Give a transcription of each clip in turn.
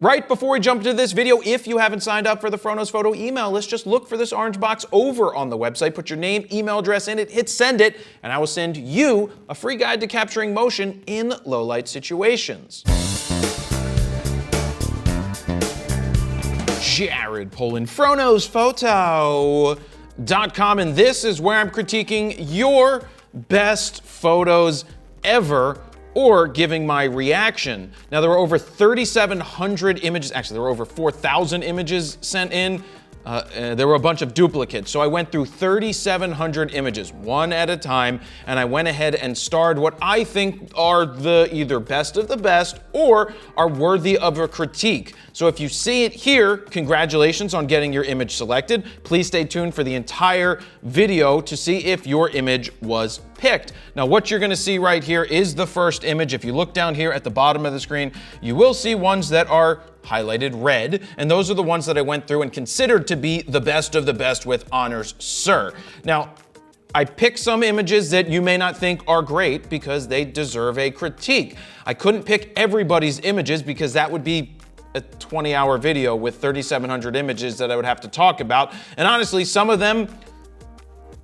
Right before we jump into this video, if you haven't signed up for the FroKnowsPhoto email list, just look for this orange box over on the website, put your name, email address in it, hit send it, and I will send you a free guide to capturing motion in low light situations. Jared Polin, FroKnowsPhoto.com, and this is where I'm critiquing your best photos ever, or giving my reaction. Now, there were over 3,700 images, actually there were over 4,000 images sent in. There were a bunch of duplicates, so I went through 3,700 images, one at a time, and I went ahead and starred what I think are the either best of the best or are worthy of a critique. So if you see it here, congratulations on getting your image selected. Please stay tuned for the entire video to see if your image was picked. Now, what you're gonna see right here is the first image. If you look down here at the bottom of the screen, you will see ones that are highlighted red, and those are the ones that I went through and considered to be the best of the best with honors, sir. Now, I picked some images that you may not think are great because they deserve a critique. I couldn't pick everybody's images because that would be a 20-hour video with 3,700 images that I would have to talk about, and honestly, some of them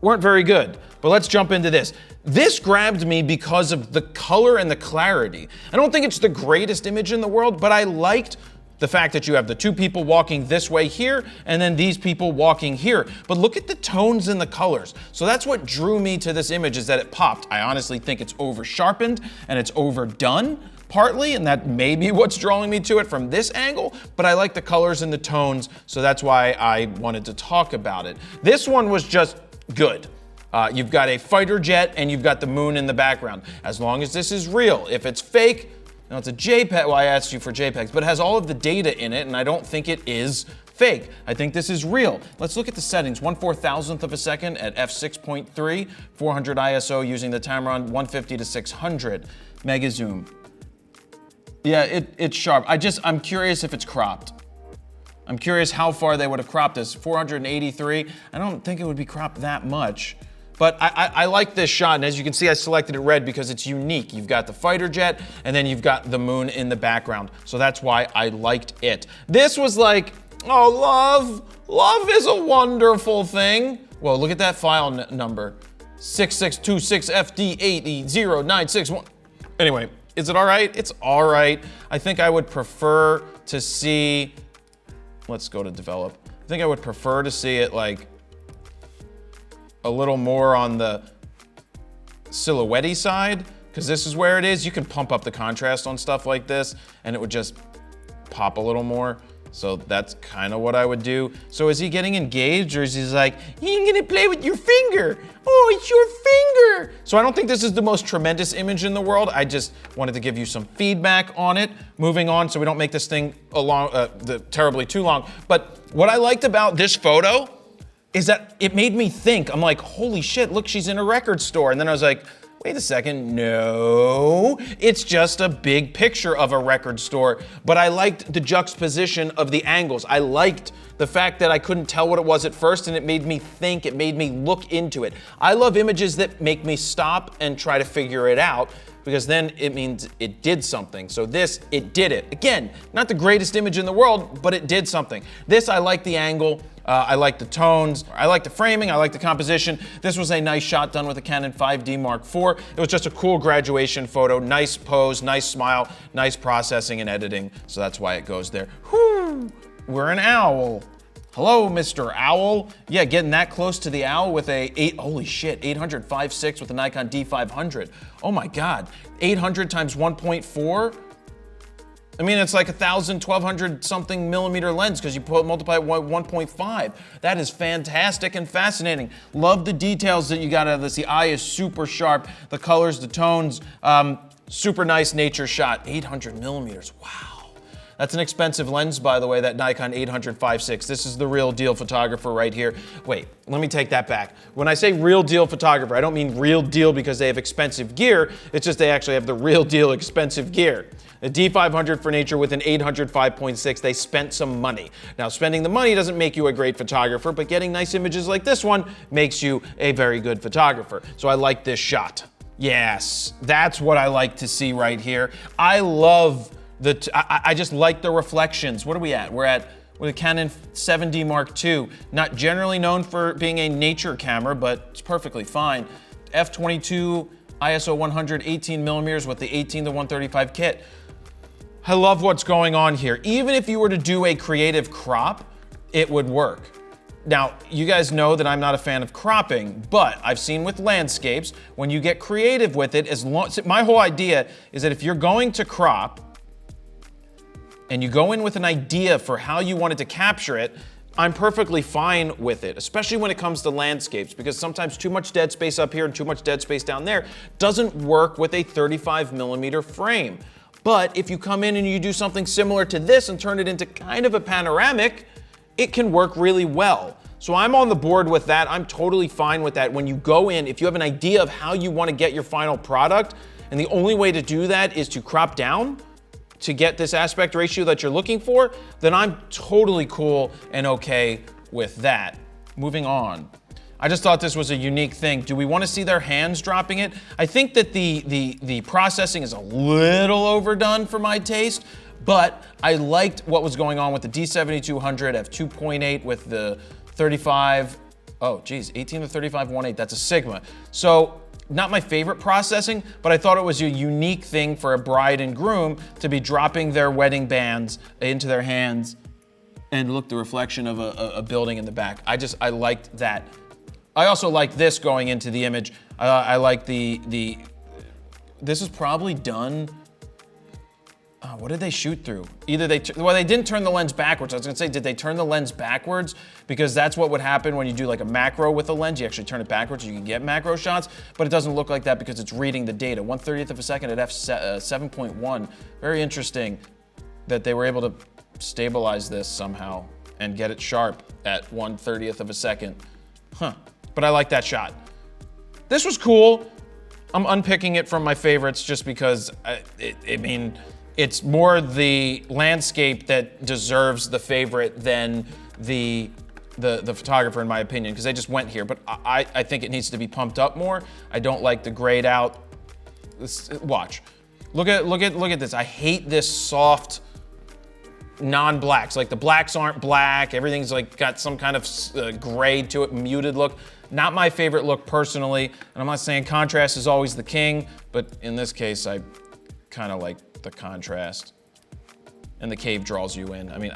weren't very good. But let's jump into this. This grabbed me because of the color and the clarity. I don't think it's the greatest image in the world, but I liked the fact that you have the two people walking this way here, and then these people walking here. But look at the tones and the colors. So that's what drew me to this image, is that it popped. I honestly think it's over sharpened and it's overdone partly, and that may be what's drawing me to it from this angle, but I like the colors and the tones, so that's why I wanted to talk about it. This one was just good. You've got a fighter jet and you've got the moon in the background. As long as this is real. If it's fake, now it's a JPEG, well, I asked you for JPEGs, but it has all of the data in it, and I don't think it is fake. I think this is real. Let's look at the settings. 1/4000th of a second at f6.3, 400 ISO using the Tamron, 150 to 600. Mega zoom. Yeah, it's sharp. I'm curious if it's cropped. I'm curious how far they would have cropped this. 483, I don't think it would be cropped that much. But I like this shot, and as you can see, I selected it red because it's unique. You've got the fighter jet, and then you've got the moon in the background. So that's why I liked it. This was like, oh, love is a wonderful thing. Whoa, look at that file number. 6626FD8E0961. Anyway, is it all right? It's all right. I think I would prefer to see, let's go to develop. I think I would prefer to see it like a little more on the silhouette-y side, because this is where it is. You can pump up the contrast on stuff like this and it would just pop a little more. So that's kind of what I would do. So is he getting engaged, or is he like, you ain't gonna play with your finger? Oh, it's your finger. So I don't think this is the most tremendous image in the world. I just wanted to give you some feedback on it. Moving on, so we don't make this thing terribly too long. But what I liked about this photo is that it made me think. I'm like, holy shit, look, she's in a record store. And then I was like, wait a second, no, it's just a big picture of a record store. But I liked the juxtaposition of the angles. I liked the fact that I couldn't tell what it was at first, and it made me think, it made me look into it. I love images that make me stop and try to figure it out, because then it means it did something. So this, it did it. Again, not the greatest image in the world, but it did something. This, I like the angle, I like the tones, I like the framing, I like the composition. This was a nice shot done with a Canon 5D Mark IV. It was just a cool graduation photo, nice pose, nice smile, nice processing and editing. So that's why it goes there. Whew, we're an owl. Hello, Mr. Owl. Yeah, getting that close to the owl with a 800 5.6 with a Nikon D500. Oh my God, 800 times 1.4. I mean, it's like 1,000, 1,200 something millimeter lens because you multiply it by 1.5. That is fantastic and fascinating. Love the details that you got out of this. The eye is super sharp. The colors, the tones, super nice nature shot. 800 millimeters, wow. That's an expensive lens, by the way, that Nikon 800 5.6. This is the real deal photographer right here. Wait, let me take that back. When I say real deal photographer, I don't mean real deal because they have expensive gear. It's just they actually have the real deal expensive gear. The D500 for nature with an 800 5.6, they spent some money. Now, spending the money doesn't make you a great photographer, but getting nice images like this one makes you a very good photographer. So I like this shot. Yes, that's what I like to see right here. I love I just like the reflections. What are we at? We're at with a Canon 7D Mark II. Not generally known for being a nature camera, but it's perfectly fine. F22 ISO 100 18 millimeters with the 18 to 135 kit. I love what's going on here. Even if you were to do a creative crop, it would work. Now, you guys know that I'm not a fan of cropping, but I've seen with landscapes, when you get creative with it, my whole idea is that if you're going to crop, and you go in with an idea for how you wanted to capture it, I'm perfectly fine with it, especially when it comes to landscapes, because sometimes too much dead space up here and too much dead space down there doesn't work with a 35 millimeter frame. But if you come in and you do something similar to this and turn it into kind of a panoramic, it can work really well. So I'm on the board with that. I'm totally fine with that. When you go in, if you have an idea of how you want to get your final product, and the only way to do that is to crop down to get this aspect ratio that you're looking for, then I'm totally cool and okay with that. Moving on. I just thought this was a unique thing. Do we want to see their hands dropping it? I think that the processing is a little overdone for my taste, but I liked what was going on with the D7200 f2.8 with the 35, 18 to 35 1.8, that's a Sigma. So not my favorite processing, but I thought it was a unique thing for a bride and groom to be dropping their wedding bands into their hands. And look, the reflection of a building in the back. I liked that. I also like this going into the image. I like this is probably done. What did they shoot through? Either they didn't turn the lens backwards. I was gonna say, did they turn the lens backwards? Because that's what would happen when you do like a macro with a lens. You actually turn it backwards, you can get macro shots, but it doesn't look like that because it's reading the data. 1/30th of a second at f7.1. Very interesting that they were able to stabilize this somehow and get it sharp at 1/30th of a second. But I like that shot. This was cool. I'm unpicking it from my favorites just because, it's more the landscape that deserves the favorite than the photographer, in my opinion, because they just went here. But I think it needs to be pumped up more. I don't like the grayed out. Watch. Look at this. I hate this soft non-blacks. Like the blacks aren't black. Everything's like got some kind of gray to it, muted look. Not my favorite look personally. And I'm not saying contrast is always the king, but in this case, I kind of like the contrast, and the cave draws you in. I mean,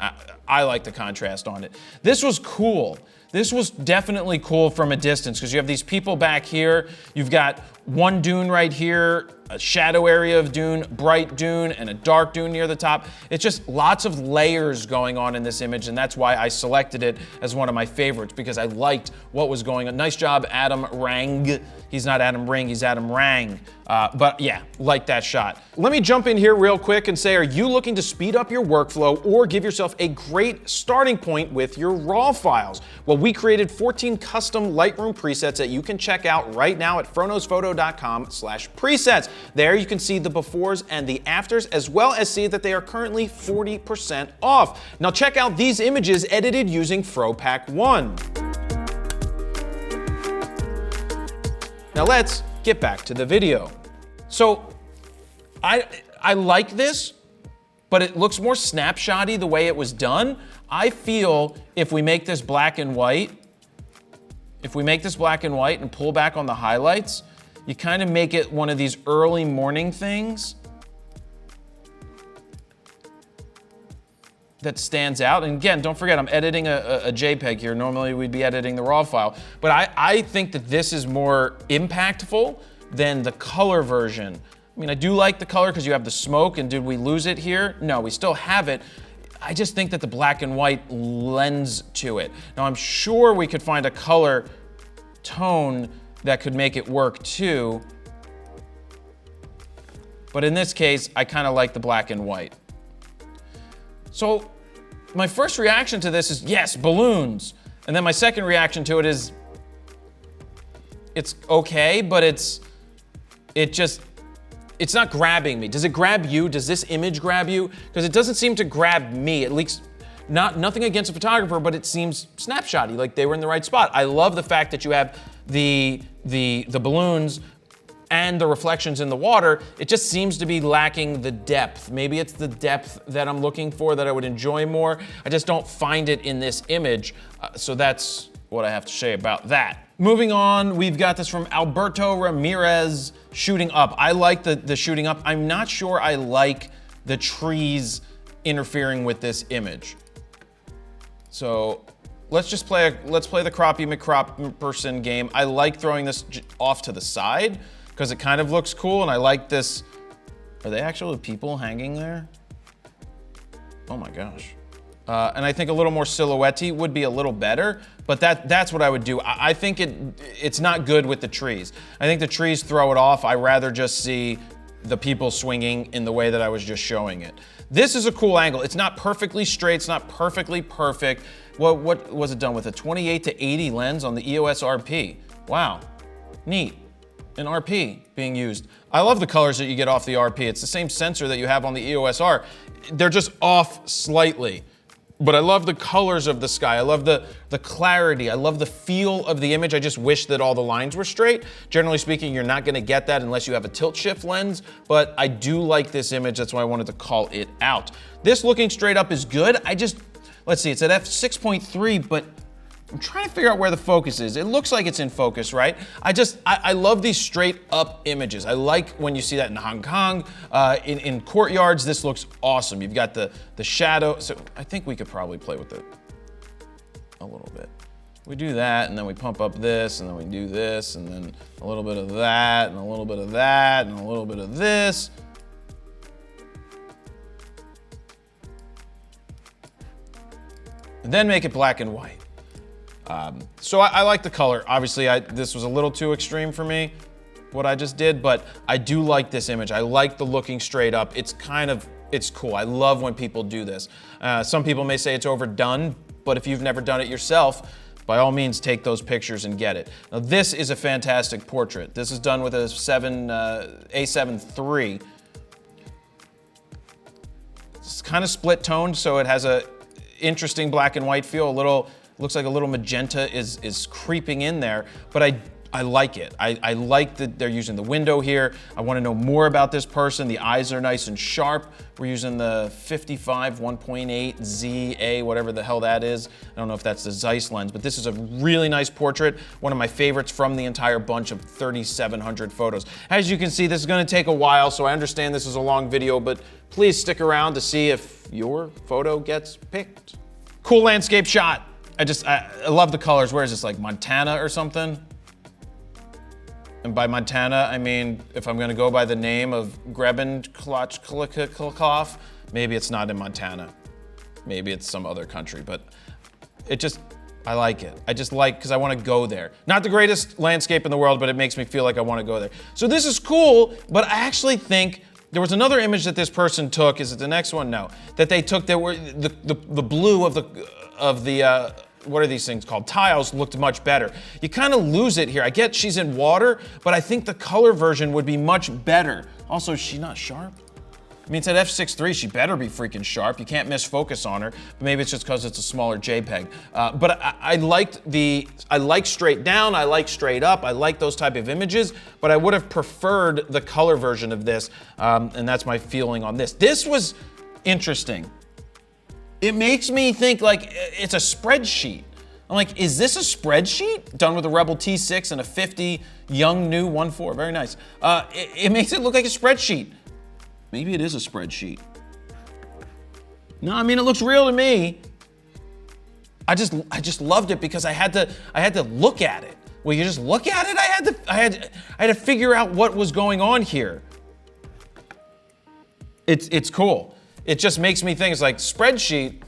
I like the contrast on it. This was cool. This was definitely cool from a distance because you have these people back here. You've got one dune right here, a shadow area of dune, bright dune, and a dark dune near the top. It's just lots of layers going on in this image, and that's why I selected it as one of my favorites, because I liked what was going on. Nice job, Adam Rang. He's not Adam Ring, he's Adam Rang. But yeah, like that shot. Let me jump in here real quick and say, are you looking to speed up your workflow or give yourself a great starting point with your RAW files? Well, we created 14 custom Lightroom presets that you can check out right now at FroKnowsPhoto.com/presets. There you can see the befores and the afters, as well as see that they are currently 40% off. Now check out these images edited using FroPack 1. Now let's get back to the video. So I like this, but it looks more snapshotty the way it was done. I feel if we make this black and white, and pull back on the highlights, you kind of make it one of these early morning things that stands out. And again, don't forget, I'm editing a JPEG here. Normally we'd be editing the RAW file, but I think that this is more impactful than the color version. I mean, I do like the color because you have the smoke, and did we lose it here? No, we still have it. I just think that the black and white lends to it. Now, I'm sure we could find a color tone that could make it work too, but in this case, I kind of like the black and white. So my first reaction to this is, yes, balloons. And then my second reaction to it is, it's okay, but it's not grabbing me. Does it grab you? Does this image grab you? Because it doesn't seem to grab me, at least nothing against a photographer, but it seems snapshotty, like they were in the right spot. I love the fact that you have the balloons and the reflections in the water, it just seems to be lacking the depth. Maybe it's the depth that I'm looking for that I would enjoy more. I just don't find it in this image. So that's what I have to say about that. Moving on, we've got this from Alberto Ramirez, shooting up. I like the shooting up. I'm not sure I like the trees interfering with this image. So let's just play the crappie McCrop person game. I like throwing this off to the side because it kind of looks cool, and I like this. Are they actually people hanging there? Oh my gosh. And I think a little more silhouette-y would be a little better, but that's what I would do. I think it's not good with the trees. I think the trees throw it off. I rather just see the people swinging in the way that I was just showing it. This is a cool angle. It's not perfectly straight, it's not perfectly perfect. What was it done with? A 28 to 80 lens on the EOS RP. Wow, neat. An RP being used. I love the colors that you get off the RP. It's the same sensor that you have on the EOS R. They're just off slightly. But I love the colors of the sky. I love the clarity. I love the feel of the image. I just wish that all the lines were straight. Generally speaking, you're not gonna get that unless you have a tilt shift lens, but I do like this image. That's why I wanted to call it out. This looking straight up is good. Let's see, it's at f6.3, but I'm trying to figure out where the focus is. It looks like it's in focus, right? I love these straight up images. I like when you see that in Hong Kong, in courtyards. This looks awesome. You've got the shadow. So I think we could probably play with it a little bit. We do that, and then we pump up this, and then we do this, and then a little bit of that, and a little bit of that, and a little bit of this. And then make it black and white. So I like the color. Obviously, this was a little too extreme for me, what I just did, but I do like this image. I like the looking straight up. It's cool. I love when people do this. Some people may say it's overdone, but if you've never done it yourself, by all means, take those pictures and get it. Now, this is a fantastic portrait. This is done with a A7 III. It's kind of split toned, so it has a interesting black and white feel. Looks like a little magenta is creeping in there, but I like it. I like that they're using the window here. I want to know more about this person. The eyes are nice and sharp. We're using the 55 1.8 ZA, whatever the hell that is. I don't know if that's the Zeiss lens, but this is a really nice portrait. One of my favorites from the entire bunch of 3,700 photos. As you can see, this is going to take a while, so I understand this is a long video, but please stick around to see if your photo gets picked. Cool landscape shot. I love the colors. Where is this, like Montana or something? And by Montana, I mean, if I'm gonna go by the name of Grebenklotchklikov, maybe it's not in Montana. Maybe it's some other country, but I like it. I just like, because I wanna go there. Not the greatest landscape in the world, but it makes me feel like I wanna go there. So this is cool, but I actually think there was another image that this person took. Is it the next one? No. That they took, that were the blue of the what are these things called? Tiles looked much better. You kind of lose it here. I get she's in water, but I think the color version would be much better. Also, is she not sharp? I mean, it's at f6.3, she better be freaking sharp. You can't miss focus on her, but maybe it's just because it's a smaller JPEG. But I like straight down, I like straight up, I like those type of images, but I would have preferred the color version of this, and that's my feeling on this. This was interesting. It makes me think like it's a spreadsheet. I'm like, is this a spreadsheet? Done with a Rebel T6 and a 50 young new 1.4, very nice. It makes it look like a spreadsheet. Maybe it is a spreadsheet. No, I mean, it looks real to me. I just loved it because I had to look at it. Well, you just look at it? I had to figure out what was going on here. It's cool. It just makes me think, it's like, spreadsheet,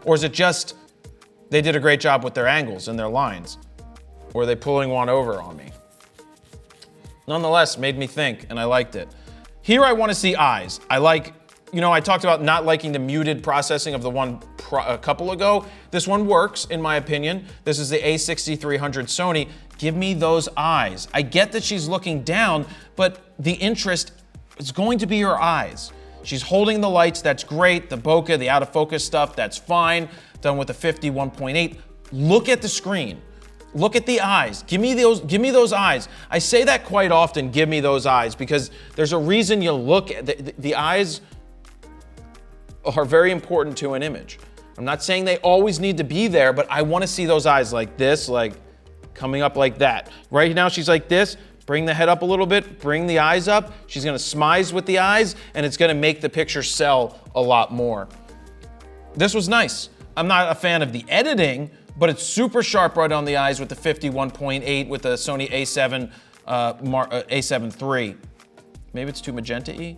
or is it just they did a great job with their angles and their lines? Or are they pulling one over on me? Nonetheless, made me think, and I liked it. Here I want to see eyes. I talked about not liking the muted processing of the one a couple ago. This one works, in my opinion. This is the A6300 Sony. Give me those eyes. I get that she's looking down, but the interest is going to be her eyes. She's holding the lights, that's great. The bokeh, the out of focus stuff, that's fine. Done with the 50 1.8. Look at the screen. Look at the eyes. Give me those eyes. I say that quite often, give me those eyes, because there's a reason you look at the eyes are very important to an image. I'm not saying they always need to be there, but I want to see those eyes like this, like coming up like that. Right now she's like this. Bring the head up a little bit, bring the eyes up. She's gonna smize with the eyes, and it's gonna make the picture sell a lot more. This was nice. I'm not a fan of the editing, but it's super sharp right on the eyes with the 51.8 with the Sony A7 A7 III. Maybe it's too magenta-y.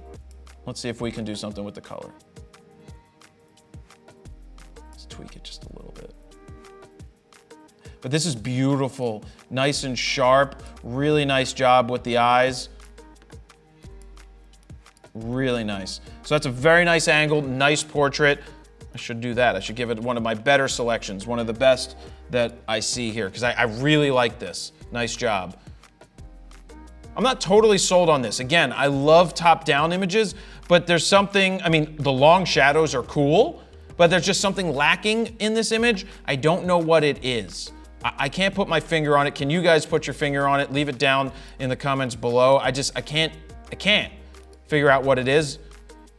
Let's see if we can do something with the color. Let's tweak it just a little bit. But this is beautiful, nice and sharp, really nice job with the eyes. Really nice. So that's a very nice angle, nice portrait. I should do that. I should give it one of my better selections, one of the best that I see here, because I really like this. Nice job. I'm not totally sold on this. Again, I love top-down images, but there's something, I mean, the long shadows are cool, but there's just something lacking in this image. I don't know what it is. I can't put my finger on it. Can you guys put your finger on it? Leave it down in the comments below. I can't figure out what it is,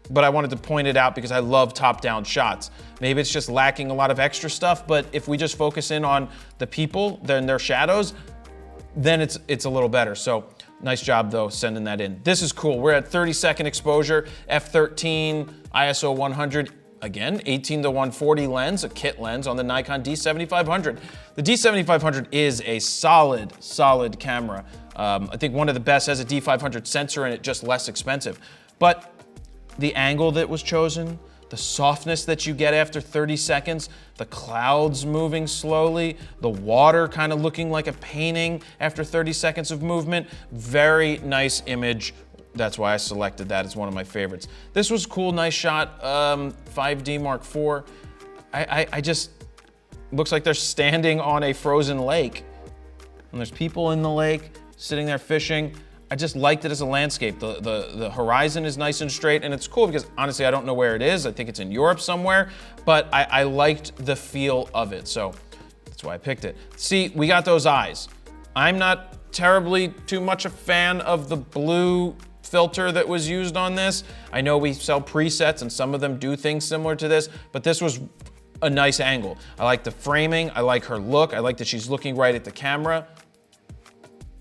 but I wanted to point it out because I love top-down shots. Maybe it's just lacking a lot of extra stuff, but if we just focus in on the people, then their shadows, then it's a little better. So nice job though, sending that in. This is cool. We're at 30-second exposure, f13, ISO 100. Again, 18 to 140 lens, a kit lens on the Nikon D7500. The D7500 is a solid camera. I think one of the best, has a D500 sensor in it, just less expensive. But the angle that was chosen, the softness that you get after 30 seconds, the clouds moving slowly, the water kind of looking like a painting after 30 seconds of movement, very nice image. That's why I selected that as one of my favorites. This was cool, nice shot, 5D Mark IV. I just, looks like they're standing on a frozen lake. And there's people in the lake, sitting there fishing. I just liked it as a landscape. The horizon is nice and straight, and it's cool because honestly, I don't know where it is. I think it's in Europe somewhere, but I liked the feel of it, so that's why I picked it. See, we got those eyes. I'm not terribly too much a fan of the blue filter that was used on this. I know we sell presets and some of them do things similar to this, but this was a nice angle. I like the framing, I like her look, I like that she's looking right at the camera.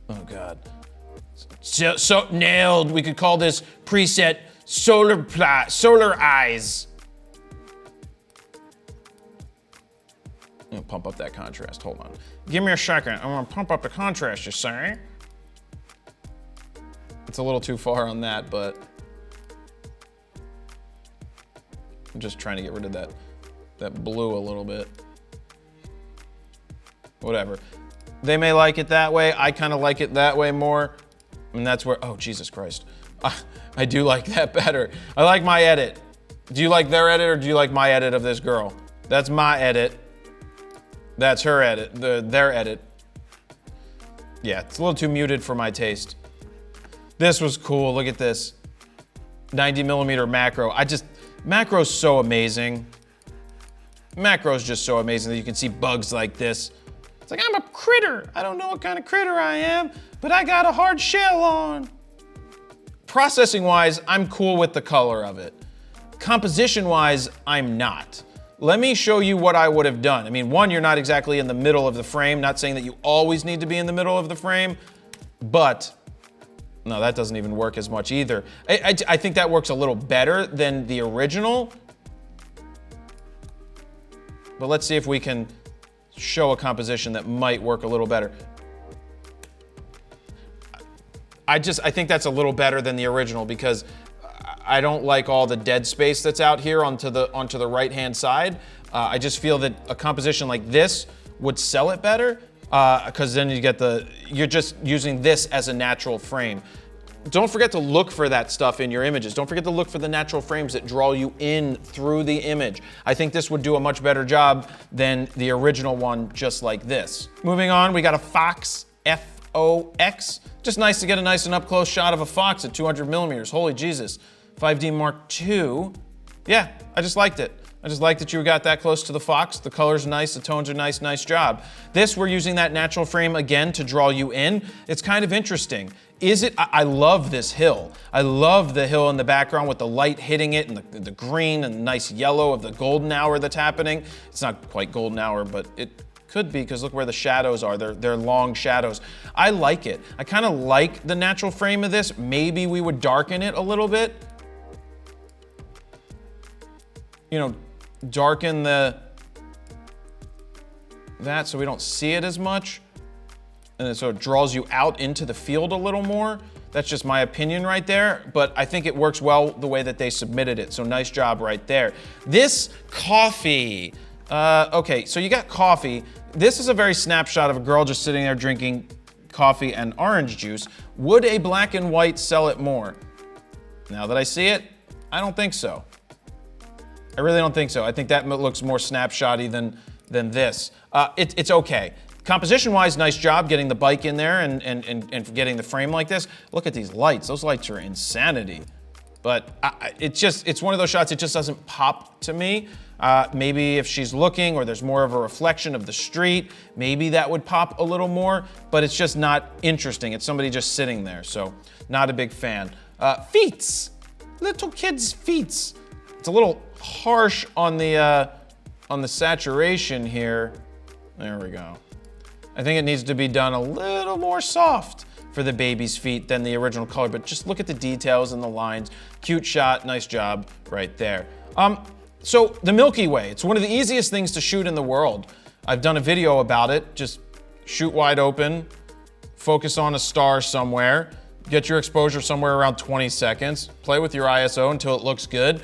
Oh God. So nailed. We could call this preset solar eyes. I'm gonna pump up that contrast, hold on. Give me a second, I'm gonna pump up the contrast, you say? It's a little too far on that, but I'm just trying to get rid of that blue a little bit. Whatever. They may like it that way. I kind of like it that way more. And that's where, oh, Jesus Christ. I do like that better. I like my edit. Do you like their edit or do you like my edit of this girl? That's my edit. That's her edit, their edit. Yeah, it's a little too muted for my taste. This was cool, look at this. 90mm macro. Macro's so amazing. Macro's just so amazing that you can see bugs like this. It's like, I'm a critter. I don't know what kind of critter I am, but I got a hard shell on. Processing-wise, I'm cool with the color of it. Composition-wise, I'm not. Let me show you what I would have done. I mean, one, you're not exactly in the middle of the frame, not saying that you always need to be in the middle of the frame, but no, that doesn't even work as much either. I think that works a little better than the original. But let's see if we can show a composition that might work a little better. I think that's a little better than the original because I don't like all the dead space that's out here onto the right-hand side. I just feel that a composition like this would sell it better because then you're just using this as a natural frame. Don't forget to look for that stuff in your images. Don't forget to look for the natural frames that draw you in through the image. I think this would do a much better job than the original one just like this. Moving on, we got a Fox, F-O-X. Just nice to get a nice and up close shot of a fox at 200mm. Holy Jesus. 5D Mark II. Yeah, I just liked it. I just like that you got that close to the fox. The color's nice, the tones are nice, nice job. This, we're using that natural frame again to draw you in. It's kind of interesting. I love this hill. I love the hill in the background with the light hitting it and the green and the nice yellow of the golden hour that's happening. It's not quite golden hour, but it could be, because look where the shadows are. They're long shadows. I like it. I kind of like the natural frame of this. Maybe we would darken it a little bit. You know, darken that so we don't see it as much. And so it draws you out into the field a little more. That's just my opinion right there, but I think it works well the way that they submitted it. So nice job right there. This coffee. Okay, so you got coffee. This is a very snapshot of a girl just sitting there drinking coffee and orange juice. Would a black and white sell it more? Now that I see it, I don't think so. I really don't think so. I think that looks more snapshotty than this. It's okay. Composition-wise, nice job getting the bike in there and getting the frame like this. Look at these lights. Those lights are insanity. But it's one of those shots, it just doesn't pop to me. Maybe if she's looking or there's more of a reflection of the street, maybe that would pop a little more, but it's just not interesting. It's somebody just sitting there, so not a big fan. Feet. Little kids' feet. It's a little harsh on the saturation here. There we go. I think it needs to be done a little more soft for the baby's feet than the original color, but just look at the details and the lines. Cute shot, nice job right there. So the Milky Way, it's one of the easiest things to shoot in the world. I've done a video about it. Just shoot wide open, focus on a star somewhere, get your exposure somewhere around 20 seconds, play with your ISO until it looks good,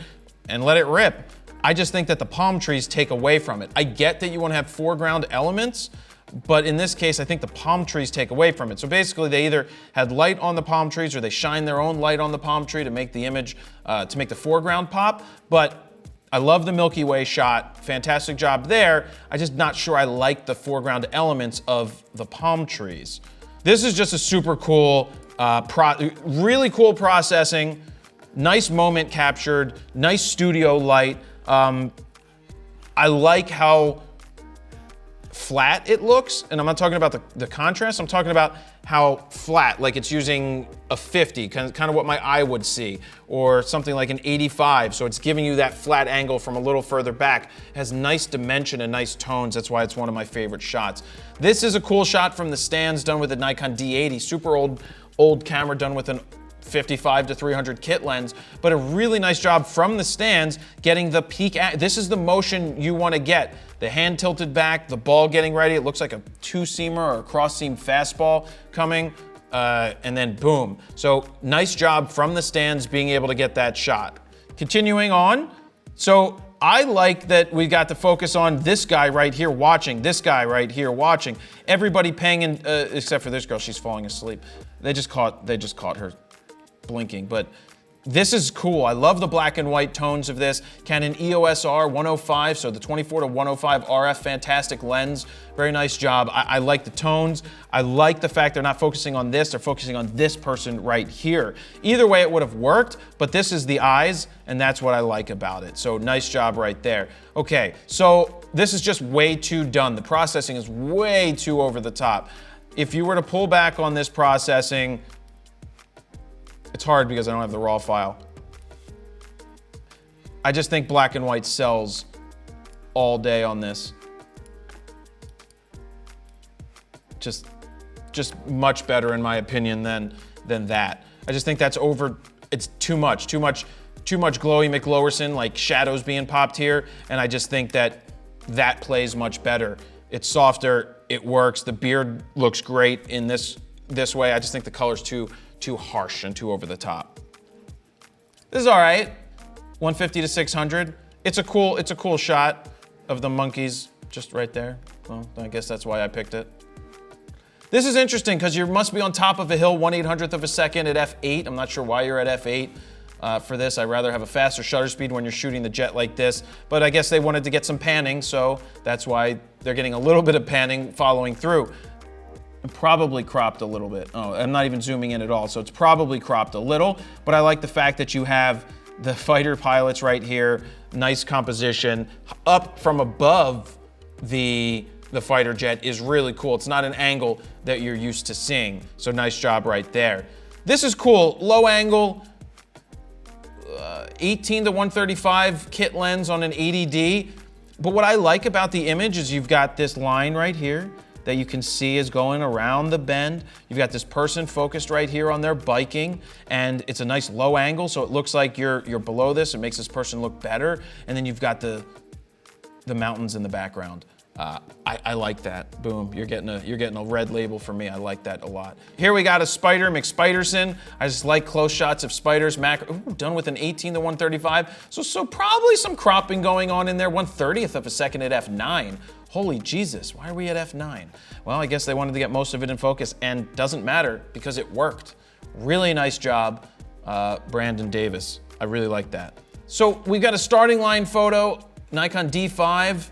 and let it rip. I just think that the palm trees take away from it. I get that you want to have foreground elements, but in this case, I think the palm trees take away from it. So basically, they either had light on the palm trees or they shine their own light on the palm tree to make the image, to make the foreground pop. But I love the Milky Way shot. Fantastic job there. I'm just not sure I like the foreground elements of the palm trees. This is just a super cool, really cool processing. Nice moment captured, nice studio light. I like how flat it looks, and I'm not talking about the contrast, I'm talking about how flat, like it's using a 50, kind of what my eye would see, or something like an 85, so it's giving you that flat angle from a little further back. It has nice dimension and nice tones, that's why it's one of my favorite shots. This is a cool shot from the stands done with a Nikon D80, super old camera done with an 55 to 300 kit lens, but a really nice job from the stands getting the peak. This is the motion you want to get. The hand tilted back, the ball getting ready. It looks like a two-seamer or a cross-seam fastball coming, and then boom. So nice job from the stands being able to get that shot. Continuing on, so I like that we got to focus on this guy right here watching, this guy right here watching. Everybody paying in, except for this girl, she's falling asleep. They just caught her blinking, but this is cool. I love the black and white tones of this. Canon EOS R 105, so the 24 to 105 RF, fantastic lens. Very nice job. I like the tones. I like the fact they're not focusing on this, they're focusing on this person right here. Either way, it would have worked, but this is the eyes, and that's what I like about it. So nice job right there. Okay, so this is just way too done. The processing is way too over the top. If you were to pull back on this processing, it's hard because I don't have the raw file. I just think black and white sells all day on this. Just much better in my opinion than that. I just think that's over, it's too much glowy McLowerson, like shadows being popped here, and I just think that plays much better. It's softer, it works, the beard looks great in this way. I just think the color's too harsh and too over the top. This is all right, 150 to 600. It's a cool shot of the monkeys just right there. Well, I guess that's why I picked it. This is interesting because you must be on top of a hill 1/800th of a second at f8. I'm not sure why you're at f8 for this. I'd rather have a faster shutter speed when you're shooting the jet like this, but I guess they wanted to get some panning, so that's why they're getting a little bit of panning following through. Probably cropped a little bit. Oh, I'm not even zooming in at all, so it's probably cropped a little, but I like the fact that you have the fighter pilots right here. Nice composition. Up from above the fighter jet is really cool. It's not an angle that you're used to seeing. So nice job right there. This is cool. Low angle, 18 to 135 kit lens on an 80D. But what I like about the image is you've got this line right here that you can see is going around the bend. You've got this person focused right here on their biking, and it's a nice low angle, so it looks like you're below this. It makes this person look better. And then you've got the mountains in the background. I like that. Boom, you're getting a red label for me. I like that a lot. Here we got a spider, McSpiderson. I just like close shots of spiders. Done with an 18 to 135. So probably some cropping going on in there. 1/30th of a second at f9. Holy Jesus, why are we at f9? Well, I guess they wanted to get most of it in focus, and doesn't matter because it worked. Really nice job, Brandon Davis. I really like that. So we've got a starting line photo, Nikon D5.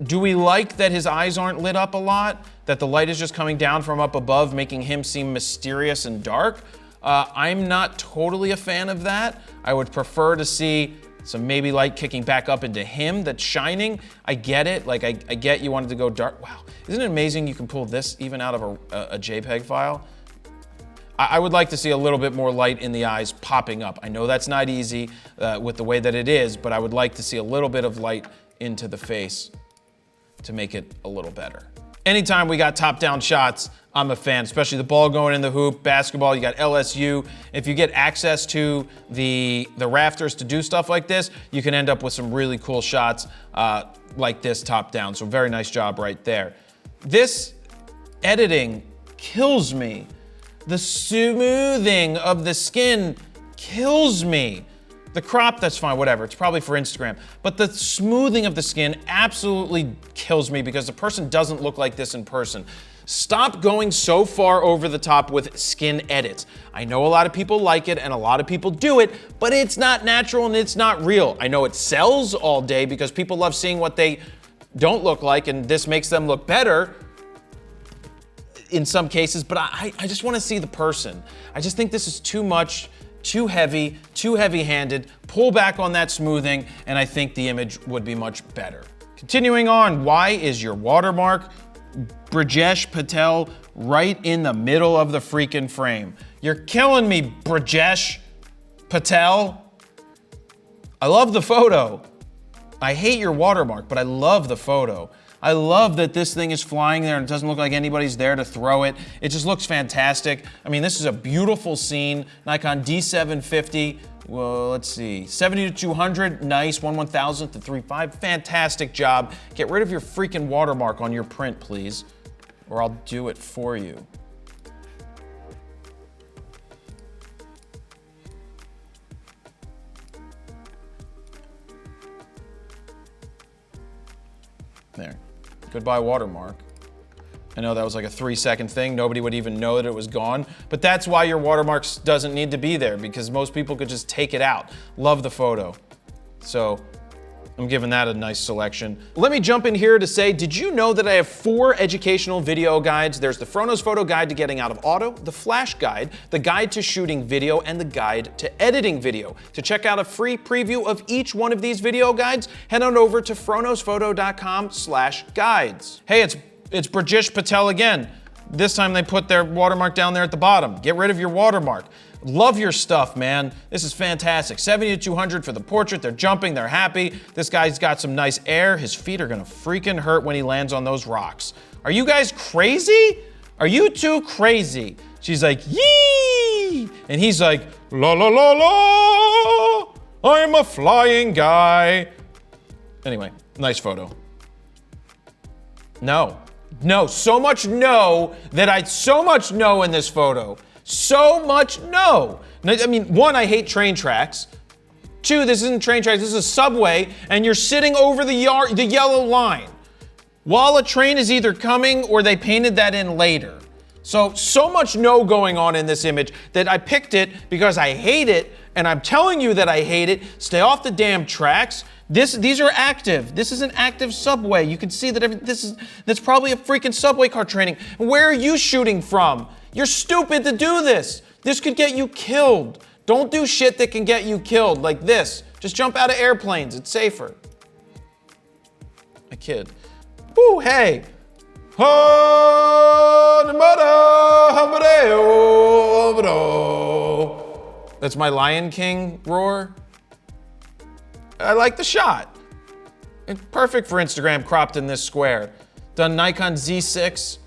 Do we like that his eyes aren't lit up a lot? That the light is just coming down from up above, making him seem mysterious and dark? I'm not totally a fan of that. I would prefer to see some maybe light kicking back up into him that's shining. I get it, like I get you wanted to go dark. Wow, isn't it amazing you can pull this even out of a JPEG file? I would like to see a little bit more light in the eyes popping up. I know that's not easy with the way that it is, but I would like to see a little bit of light into the face to make it a little better. Anytime we got top-down shots, I'm a fan, especially the ball going in the hoop, basketball, you got LSU. If you get access to the rafters to do stuff like this, you can end up with some really cool shots like this top-down. So very nice job right there. This editing kills me. The smoothing of the skin kills me. The crop, that's fine, whatever. It's probably for Instagram. But the smoothing of the skin absolutely kills me because the person doesn't look like this in person. Stop going so far over the top with skin edits. I know a lot of people like it and a lot of people do it, but it's not natural and it's not real. I know it sells all day because people love seeing what they don't look like, and this makes them look better in some cases, but I just want to see the person. I just think this is too much, too heavy, too heavy-handed. Pull back on that smoothing, and I think the image would be much better. Continuing on, why is your watermark, Brajesh Patel, right in the middle of the freaking frame? You're killing me, Brajesh Patel. I love the photo. I hate your watermark, but I love the photo. I love that this thing is flying there and it doesn't look like anybody's there to throw it. It just looks fantastic. I mean, this is a beautiful scene. Nikon D750, well, let's see, 70 to 200, nice, 1/1000th to 3.5, fantastic job. Get rid of your freaking watermark on your print, please, or I'll do it for you. There. Goodbye watermark. I know that was like a 3-second thing. Nobody would even know that it was gone. But that's why your watermark doesn't need to be there, because most people could just take it out. Love the photo. So I'm giving that a nice selection. Let me jump in here to say, did you know that I have 4 educational video guides? There's the FroKnowsPhoto Guide to Getting Out of Auto, the Flash Guide, the Guide to Shooting Video, and the Guide to Editing Video. To check out a free preview of each one of these video guides, head on over to FroKnowsPhoto.com/guides. Hey, it's Brajesh Patel again. This time they put their watermark down there at the bottom. Get rid of your watermark. Love your stuff, man. This is fantastic. 70 to 200 for the portrait. They're jumping, they're happy. This guy's got some nice air. His feet are gonna freaking hurt when he lands on those rocks. Are you guys crazy? Are you too crazy? She's like, yee! And he's like, la la la la! I'm a flying guy. Anyway, nice photo. No, so much no that so much no in this photo. So much no. I mean, 1, I hate train tracks. 2, this isn't train tracks, this is a subway, and you're sitting over the yellow line while a train is either coming or they painted that in later. So much no going on in this image that I picked it because I hate it, and I'm telling you that I hate it. Stay off the damn tracks. These are active. This is an active subway. You can see that that's probably a freaking subway car training. Where are you shooting from? You're stupid to do this. This could get you killed. Don't do shit that can get you killed like this. Just jump out of airplanes, it's safer. I kid. Ooh, hey. That's my Lion King roar. I like the shot. It's perfect for Instagram, cropped in this square. Done Nikon Z6,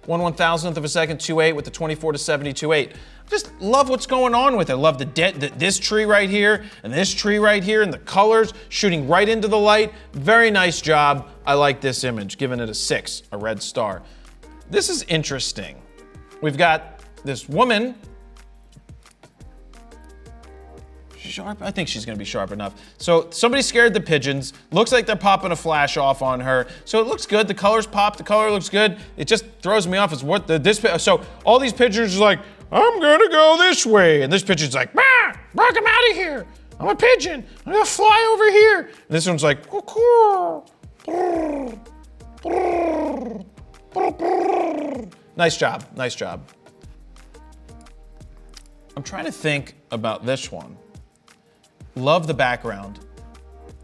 1/1000th of a second, 2.8 with the 24 to 70 2.8. Just love what's going on with it. Love this tree right here and this tree right here and the colors shooting right into the light. Very nice job. I like this image, giving it a 6, a red star. This is interesting. We've got this woman. Sharp? I think she's gonna be sharp enough. So somebody scared the pigeons. Looks like they're popping a flash off on her. So it looks good. The colors pop. The color looks good. It just throws me off. It's what so all these pigeons are like, I'm gonna go this way. And this pigeon's like, bah, Brock, I'm out of here. I'm a pigeon. I'm gonna fly over here. And this one's like, nice job, nice job. I'm trying to think about this one. Love the background.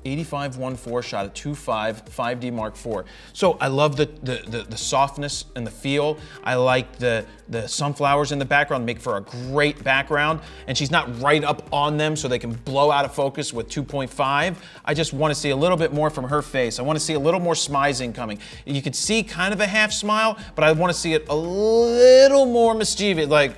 85-1.4 shot at 2.5, 5D Mark IV. So I love the softness and the feel. I like the sunflowers in the background, make for a great background. And she's not right up on them so they can blow out of focus with 2.5. I just want to see a little bit more from her face. I want to see a little more smizing coming. You could see kind of a half smile, but I want to see it a little more mischievous, like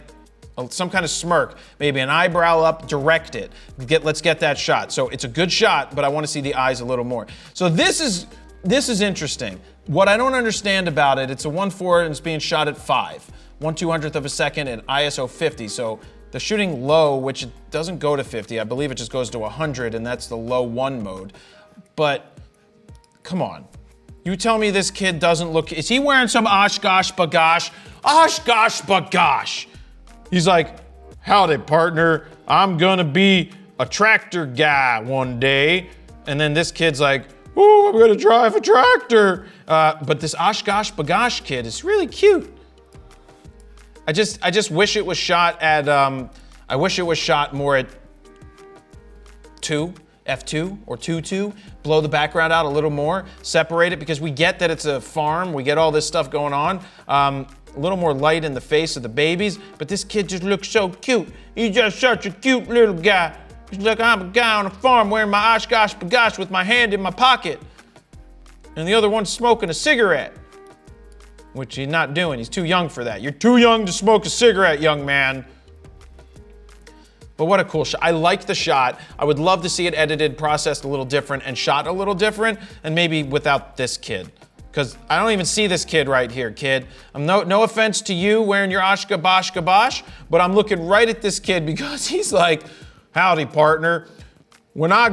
some kind of smirk, maybe an eyebrow up, direct it. Let's get that shot. So it's a good shot, but I want to see the eyes a little more. So this is interesting. What I don't understand about it, it's a 1.4 and it's being shot at 5, 1/200th of a second at ISO 50. So they're shooting low, which it doesn't go to 50. I believe it just goes to 100, and that's the low 1 mode. But come on. You tell me this kid doesn't look, is he wearing some Oshkosh bagosh? Oshkosh bagosh. He's like, howdy, partner. I'm gonna be a tractor guy one day. And then this kid's like, ooh, I'm gonna drive a tractor. But this Oshkosh bagosh kid is really cute. I just wish it was shot at, I wish it was shot more at 2, f2 or 2.2. Blow the background out a little more, separate it, because we get that it's a farm. We get all this stuff going on. A little more light in the face of the babies, but this kid just looks so cute. He's just such a cute little guy. He's like, I'm a guy on a farm wearing my Oshkosh bagosh with my hand in my pocket. And the other one's smoking a cigarette, which he's not doing. He's too young for that. You're too young to smoke a cigarette, young man. But what a cool shot. I like the shot. I would love to see it edited, processed a little different, and shot a little different, and maybe without this kid. Because I don't even see this kid right here, kid. No offense to you wearing your Oshkosh bagosh, but I'm looking right at this kid because he's like, howdy, partner. When I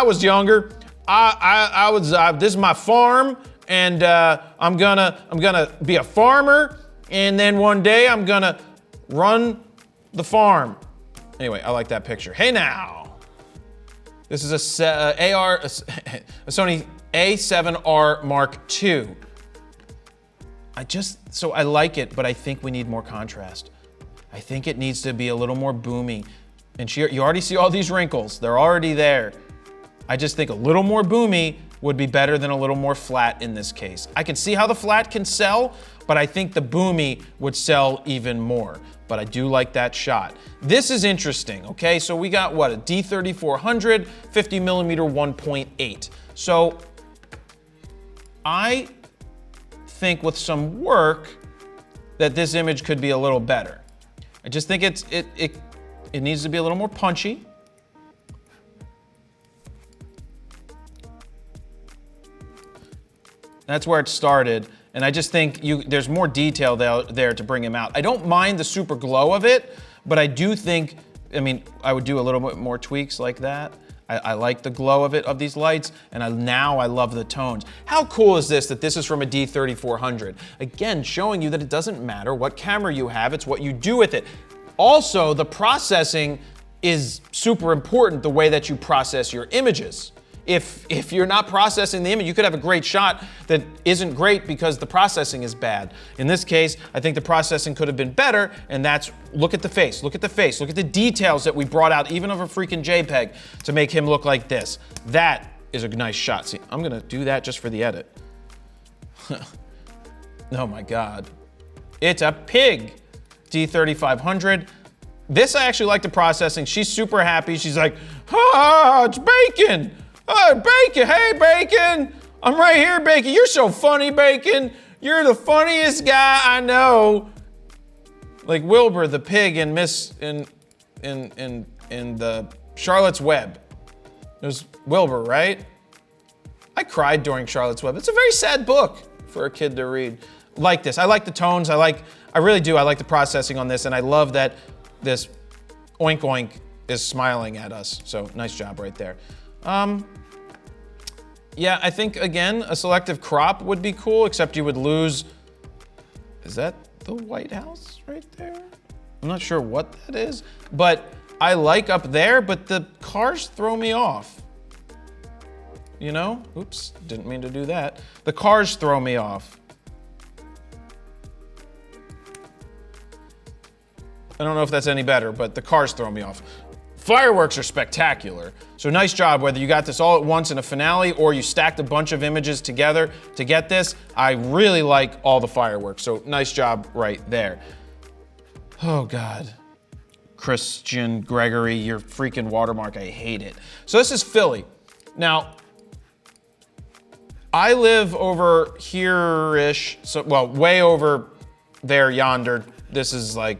was younger, this is my farm, and I'm gonna be a farmer, and then one day I'm gonna run the farm. Anyway, I like that picture. Hey now, this is a Sony A7R Mark II. I like it, but I think we need more contrast. I think it needs to be a little more boomy. And you already see all these wrinkles. They're already there. I just think a little more boomy would be better than a little more flat in this case. I can see how the flat can sell, but I think the boomy would sell even more. But I do like that shot. This is interesting, okay? So we got what, a D3400, 50 millimeter 1.8. So I think with some work that this image could be a little better. I just think it needs to be a little more punchy. That's where it started. And I just think there's more detail there to bring him out. I don't mind the super glow of it, but I do think, I would do a little bit more tweaks like that. I like the glow of these lights, and now I love the tones. How cool is this that this is from a D3400? Again, showing you that it doesn't matter what camera you have, it's what you do with it. Also, the processing is super important, the way that you process your images. if you're not processing the image, you could have a great shot that isn't great because the processing is bad. In this case, I think the processing could have been better, and that's, look at the face, look at the face, look at the details that we brought out, even of a freaking JPEG, to make him look like this. That is a nice shot. See, I'm gonna do that just for the edit. Oh my God. It's a pig. D3500. This I actually like the processing. She's super happy. She's like, ah, it's Bacon. Oh, Bacon, hey Bacon. I'm right here, Bacon. You're so funny, Bacon. You're the funniest guy I know. Like Wilbur the pig in the Charlotte's Web. It was Wilbur, right? I cried during Charlotte's Web. It's a very sad book for a kid to read. Like this. I like the tones. I really do. I like the processing on this, and I love that this oink oink is smiling at us. So nice job right there. Yeah, I think again a selective crop would be cool, except you would lose. Is that the White House right there? I'm not sure what that is, but I like up there, but the cars throw me off. You know? Oops, didn't mean to do that. The cars throw me off. I don't know if that's any better, but the cars throw me off. Fireworks are spectacular. So nice job, whether you got this all at once in a finale or you stacked a bunch of images together to get this. I really like all the fireworks, so nice job right there. Oh God. Christian Gregory, your freaking watermark, I hate it. So this is Philly. Now, I live over here-ish, so, well, way over there yonder. This is a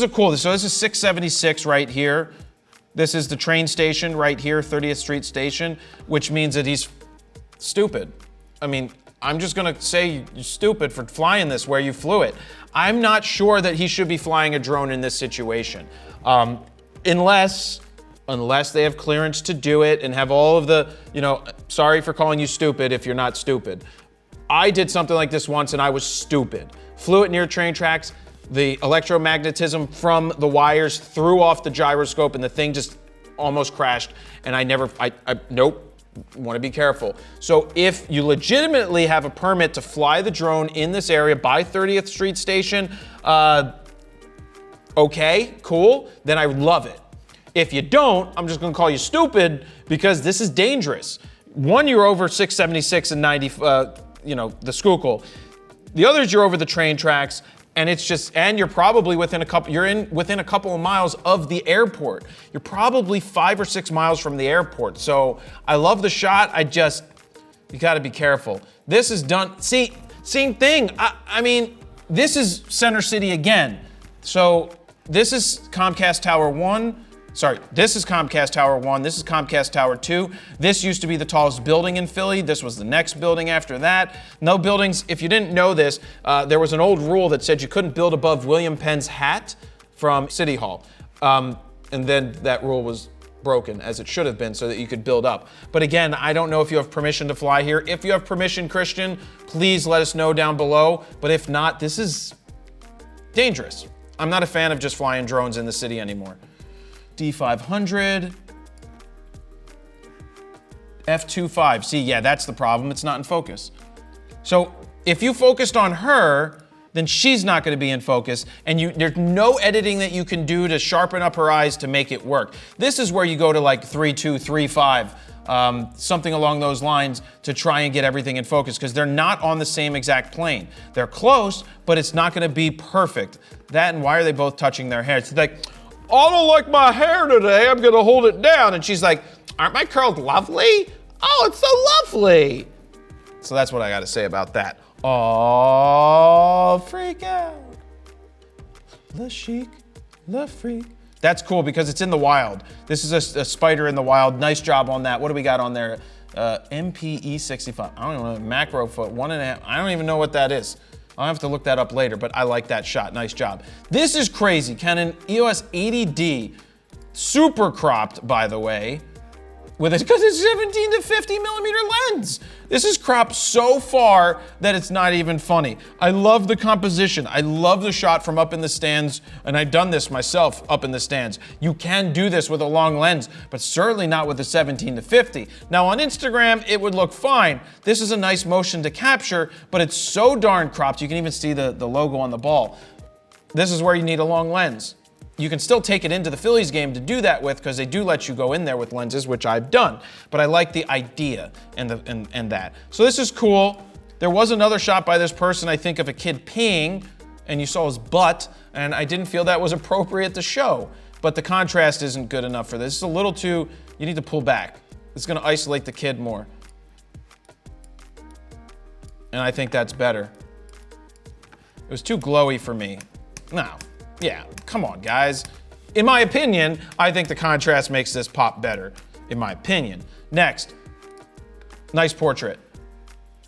cool, so this is 676 right here. This is the train station right here, 30th Street Station, which means that he's stupid. I mean, I'm just gonna say you're stupid for flying this where you flew it. I'm not sure that he should be flying a drone in this situation. Unless they have clearance to do it and have all of the, sorry for calling you stupid if you're not stupid. I did something like this once and I was stupid. Flew it near train tracks. The electromagnetism from the wires threw off the gyroscope and the thing just almost crashed. And nope, want to be careful. So if you legitimately have a permit to fly the drone in this area by 30th Street Station, okay, cool, then I would love it. If you don't, I'm just gonna call you stupid because this is dangerous. One, you're over 676 and 90, the Schuylkill. The others, you're over the train tracks. And it's just, and you're probably within a couple of miles of the airport. You're probably 5 or 6 miles from the airport. So I love the shot. You gotta be careful. This is done, see, same thing. I mean, this is Center City again. So this is Comcast Tower 1. Sorry, this is Comcast Tower 1, this is Comcast Tower 2. This used to be the tallest building in Philly. This was the next building after that. No buildings, if you didn't know this, there was an old rule that said you couldn't build above William Penn's hat from City Hall. And then that rule was broken, as it should have been, so that you could build up. But again, I don't know if you have permission to fly here. If you have permission, Christian, please let us know down below. But if not, this is dangerous. I'm not a fan of just flying drones in the city anymore. D500, F25. See, yeah, that's the problem. It's not in focus. So if you focused on her, then she's not going to be in focus, and there's no editing that you can do to sharpen up her eyes to make it work. This is where you go to like 3.2, 3.5, something along those lines to try and get everything in focus, because they're not on the same exact plane. They're close, but it's not going to be perfect. That, and why are they both touching their hair? It's like, I don't like my hair today, I'm gonna hold it down. And she's like, aren't my curls lovely? Oh, it's so lovely. So that's what I gotta say about that. Oh, freak out. Le chic, le freak. That's cool because it's in the wild. This is a spider in the wild. Nice job on that. What do we got on there? MPE 65. I don't even know, macro foot, 1.5. I don't even know what that is. I'll have to look that up later, but I like that shot. Nice job. This is crazy. Canon EOS 80D, super cropped, by the way, with a 17 to 50 millimeter lens. This is cropped so far that it's not even funny. I love the composition. I love the shot from up in the stands, and I've done this myself up in the stands. You can do this with a long lens, but certainly not with a 17-50. Now on Instagram, it would look fine. This is a nice motion to capture, but it's so darn cropped, you can even see the logo on the ball. This is where you need a long lens. You can still take it into the Phillies game to do that with, because they do let you go in there with lenses, which I've done. But I like the idea and that. So this is cool. There was another shot by this person, I think, of a kid peeing, and you saw his butt, and I didn't feel that was appropriate to show. But the contrast isn't good enough for this. It's a little too, you need to pull back. It's gonna isolate the kid more. And I think that's better. It was too glowy for me. No. Yeah, come on, guys. In my opinion, I think the contrast makes this pop better, in my opinion. Next, nice portrait.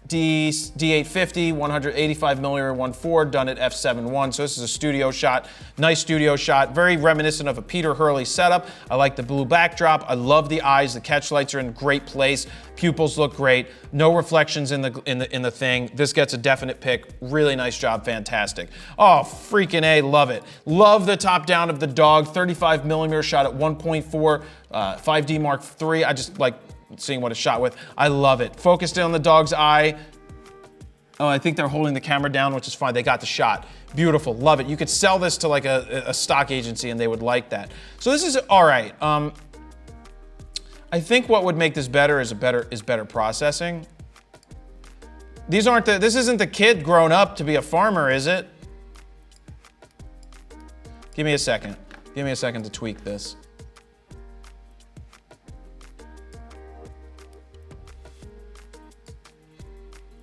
D850, 185 millimeter 1.4, done at f7.1. So this is a studio shot, nice studio shot, very reminiscent of a Peter Hurley setup. I like the blue backdrop. I love the eyes. The catch lights are in great place. Pupils look great. No reflections in the thing. This gets a definite pick. Really nice job, fantastic. Oh, freaking A, love it. Love the top down of the dog. 35 millimeter shot at 1.4, 5D Mark III. I just like seeing what it's shot with. I love it. Focused in on the dog's eye. Oh, I think they're holding the camera down, which is fine. They got the shot. Beautiful, love it. You could sell this to like a stock agency and they would like that. So this is all right. I think what would make this better is better processing. This isn't the kid grown up to be a farmer, is it? Give me a second. Give me a second to tweak this.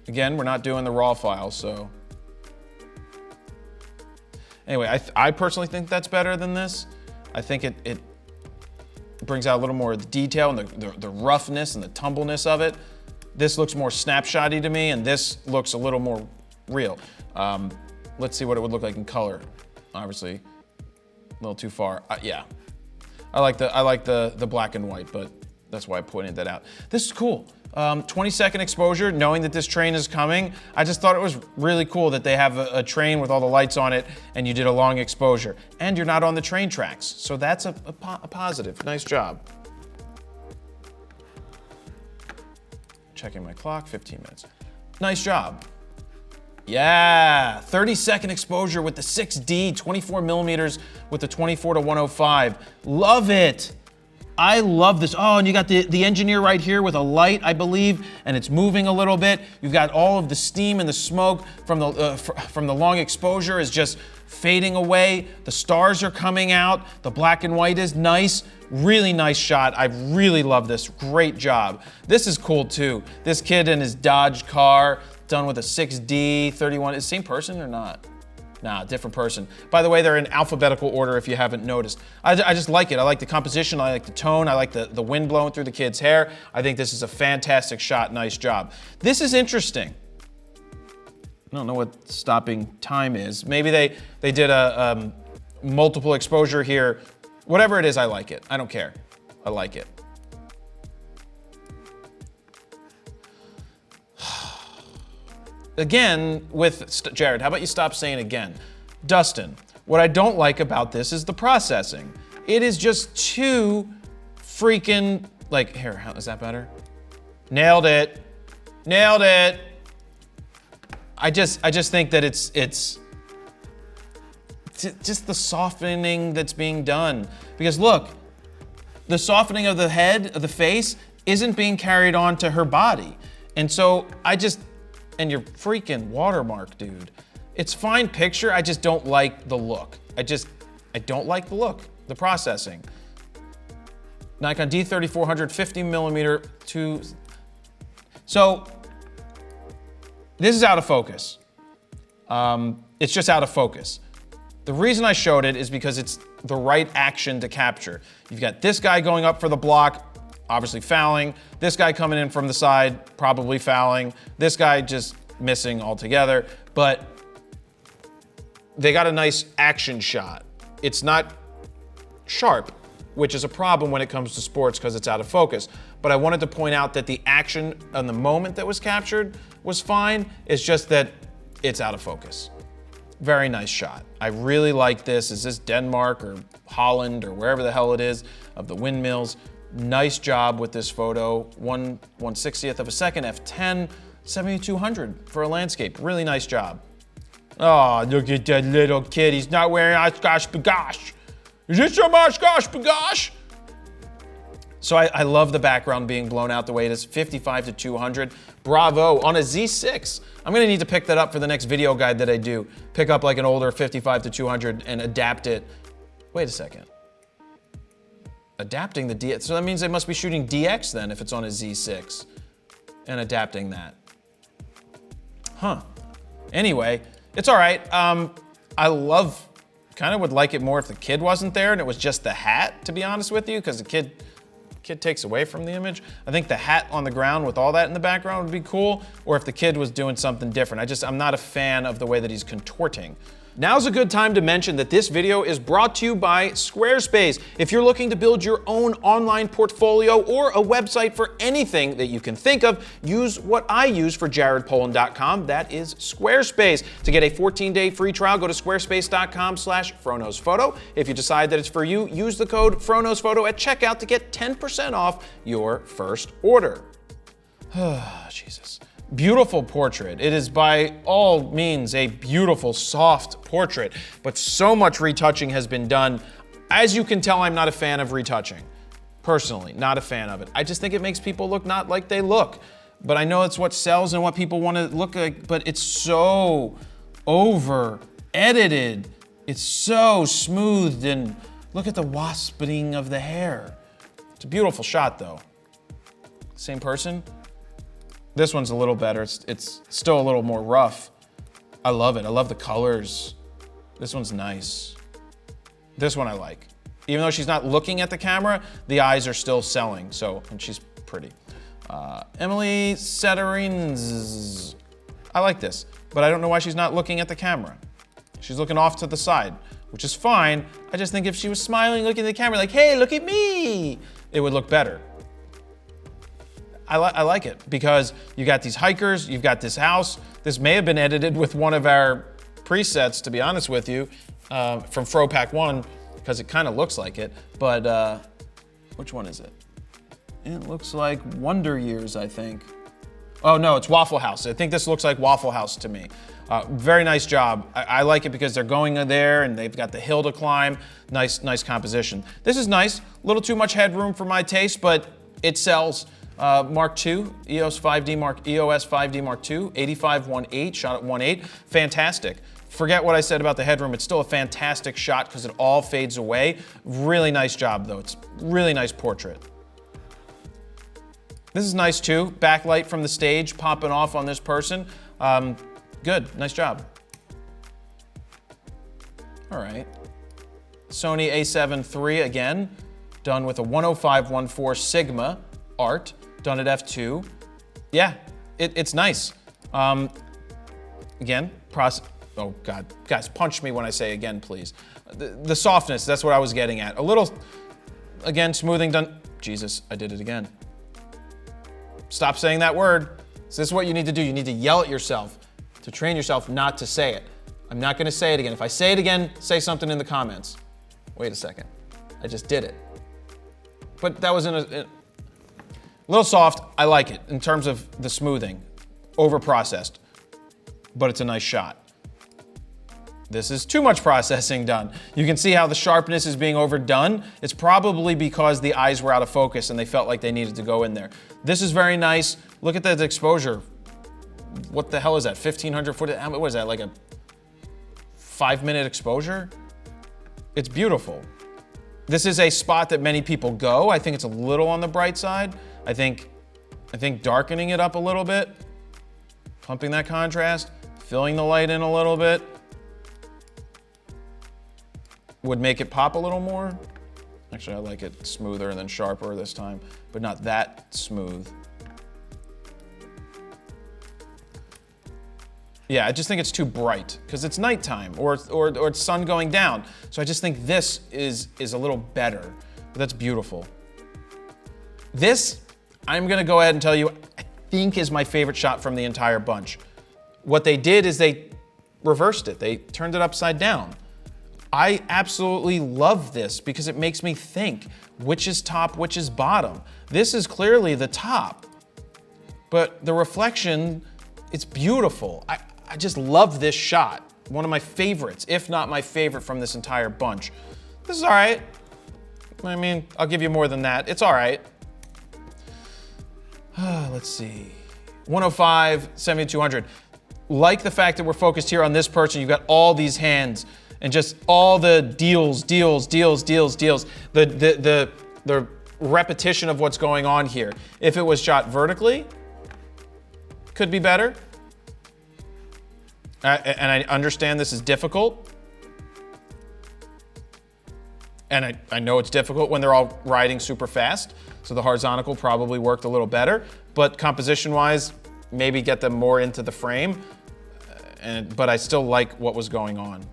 Again, we're not doing the raw file, so. Anyway, I personally think that's better than this. I think it brings out a little more of the detail and the roughness and the tumbleness of it. This looks more snapshotty to me, and this looks a little more real. Let's see what it would look like in color. Obviously, a little too far. Yeah, I like the black and white, but that's why I pointed that out. This is cool. 20-second exposure, knowing that this train is coming. I just thought it was really cool that they have a train with all the lights on it and you did a long exposure. And you're not on the train tracks. So that's a positive. Nice job. Checking my clock, 15 minutes. Nice job. Yeah, 30-second exposure with the 6D, 24 millimeters with the 24-105. Love it. I love this. Oh, and you got the engineer right here with a light, I believe, and it's moving a little bit. You've got all of the steam and the smoke from the long exposure is just fading away. The stars are coming out. The black and white is nice. Really nice shot. I really love this. Great job. This is cool too. This kid in his Dodge car, done with a 6D, 31. Is the same person or not? Nah, different person. By the way, they're in alphabetical order if you haven't noticed. I just like it. I like the composition, I like the tone, I like the wind blowing through the kid's hair. I think this is a fantastic shot, nice job. This is interesting. I don't know what stopping time is. Maybe they did a multiple exposure here. Whatever it is, I like it. I don't care. I like it. Again, with Jared, how about you stop saying again? Dustin, what I don't like about this is the processing. It is just too freaking, like, here, how is that better? Nailed it. Nailed it. I just think that it's just the softening that's being done. Because look, the softening of the head, of the face, isn't being carried on to her body. And so and your freaking watermark, dude. It's fine picture, I just don't like the look. I don't like the look, the processing. Nikon D3400, 50 millimeter to, so this is out of focus. It's just out of focus. The reason I showed it is because it's the right action to capture. You've got this guy going up for the block, obviously fouling. This guy coming in from the side, probably fouling. This guy just missing altogether. But they got a nice action shot. It's not sharp, which is a problem when it comes to sports because it's out of focus. but I wanted to point out that the action on the moment that was captured was fine. It's just that it's out of focus. Very nice shot. I really like this. Is this Denmark or Holland or wherever the hell it is of the windmills? Nice job with this photo. 1/160th of a second, f10, 7200 for a landscape. Really nice job. Oh, look at that little kid. He's not wearing Oshkosh bagosh. Is this your Oshkosh bagosh? So I love the background being blown out the way it is, 55 to 200. Bravo, on a Z6. I'm gonna need to pick that up for the next video guide that I do. Pick up like an older 55 to 200 and adapt it. Wait a second. Adapting the DX, so that means they must be shooting DX then if it's on a Z6 and adapting that. Huh. Anyway, it's all right. I kind of would like it more if the kid wasn't there and it was just the hat, to be honest with you, because the kid takes away from the image. I think the hat on the ground with all that in the background would be cool, or if the kid was doing something different. I'm not a fan of the way that he's contorting. Now's a good time to mention that this video is brought to you by Squarespace. If you're looking to build your own online portfolio or a website for anything that you can think of, use what I use for jaredpolin.com. That is Squarespace. To get a 14-day free trial, go to squarespace.com/FroKnowsPhoto. If you decide that it's for you, use the code FroKnowsPhoto at checkout to get 10% off your first order. Jesus. Beautiful portrait. It is by all means a beautiful, soft portrait, but so much retouching has been done. As you can tell, I'm not a fan of retouching. Personally, not a fan of it. I just think it makes people look not like they look. But I know it's what sells and what people want to look like, but it's so over edited. It's so smoothed, and look at the waspening of the hair. It's a beautiful shot though. Same person. This one's a little better. It's still a little more rough. I love it. I love the colors. This one's nice. This one I like. Even though she's not looking at the camera, the eyes are still selling. So, and she's pretty. Emily Setterings. I like this, but I don't know why she's not looking at the camera. She's looking off to the side, which is fine. I just think if she was smiling, looking at the camera like, hey, look at me, it would look better. I like it because you got these hikers, you've got this house. This may have been edited with one of our presets, to be honest with you, from Fro Pack 1, because it kind of looks like it, but which one is it? It looks like Wonder Years, I think. Oh no, it's Waffle House. I think this looks like Waffle House to me. Very nice job. I like it because they're going there and they've got the hill to climb. Nice composition. This is nice, a little too much headroom for my taste, but it sells. Mark II, EOS 5D Mark II, 85-1.8, shot at 1.8, fantastic. Forget what I said about the headroom, it's still a fantastic shot because it all fades away. Really nice job though, it's really nice portrait. This is nice too, backlight from the stage popping off on this person. Good, nice job. All right, Sony a7 III again, done with a 105-1.4 Sigma art. Done at f2. Yeah, it's nice. Again, oh God, guys, punch me when I say again, please. The softness, that's what I was getting at. A little, again, smoothing done. Jesus, I did it again. Stop saying that word. So this is what you need to do. You need to yell at yourself to train yourself not to say it. I'm not gonna say it again. If I say it again, say something in the comments. Wait a second, I just did it. But that was in a little soft, I like it in terms of the smoothing, over-processed, but it's a nice shot. This is too much processing done. You can see how the sharpness is being overdone. It's probably because the eyes were out of focus and they felt like they needed to go in there. This is very nice. Look at that exposure. What the hell is that, 1,500 foot? What is that, like a 5-minute exposure? It's beautiful. This is a spot that many people go. I think it's a little on the bright side. I think darkening it up a little bit, pumping that contrast, filling the light in a little bit, would make it pop a little more. Actually, I like it smoother and then sharper this time, but not that smooth. Yeah, I just think it's too bright because it's nighttime or it's sun going down. So I just think this is a little better, but that's beautiful. This, I'm gonna go ahead and tell you, I think is my favorite shot from the entire bunch. What they did is they reversed it. They turned it upside down. I absolutely love this because it makes me think, which is top, which is bottom. This is clearly the top, but the reflection, it's beautiful. I just love this shot. One of my favorites, if not my favorite from this entire bunch. This is all right. I mean, I'll give you more than that. It's all right. Let's see. 105, 7200. Like the fact that we're focused here on this person, you've got all these hands and just all the deals. The repetition of what's going on here. If it was shot vertically, could be better. And I understand this is difficult. And I know it's difficult when they're all riding super fast. So the horizontal probably worked a little better. But composition-wise, maybe get them more into the frame. But I still like what was going on.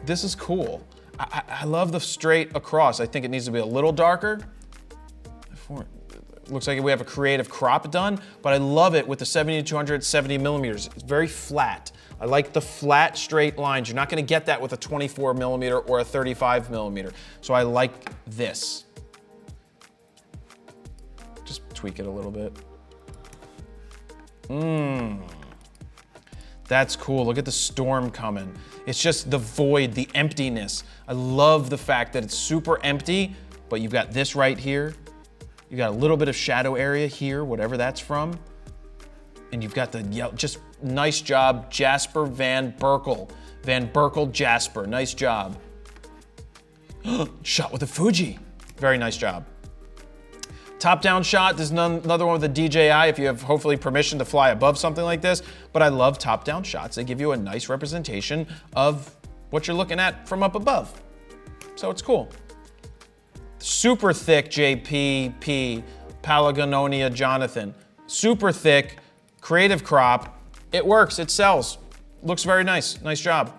This is cool. I love the straight across. I think it needs to be a little darker. Looks like we have a creative crop done, but I love it with the 70-200, 70 millimeters. It's very flat. I like the flat, straight lines. You're not gonna get that with a 24 millimeter or a 35 millimeter. So I like this. Just tweak it a little bit. That's cool. Look at the storm coming. It's just the void, the emptiness. I love the fact that it's super empty, but you've got this right here. You got a little bit of shadow area here, whatever that's from. And you've got the yellow, just nice job, Jasper Van Berkel. Van Berkel Jasper, nice job. Shot with a Fuji. Very nice job. Top-down shot, this is another one with a DJI if you have hopefully permission to fly above something like this, but I love top-down shots. They give you a nice representation of what you're looking at from up above. So it's cool. Super thick JPP, Palagonia Jonathan. Super thick, creative crop. It works, it sells. Looks very nice, nice job.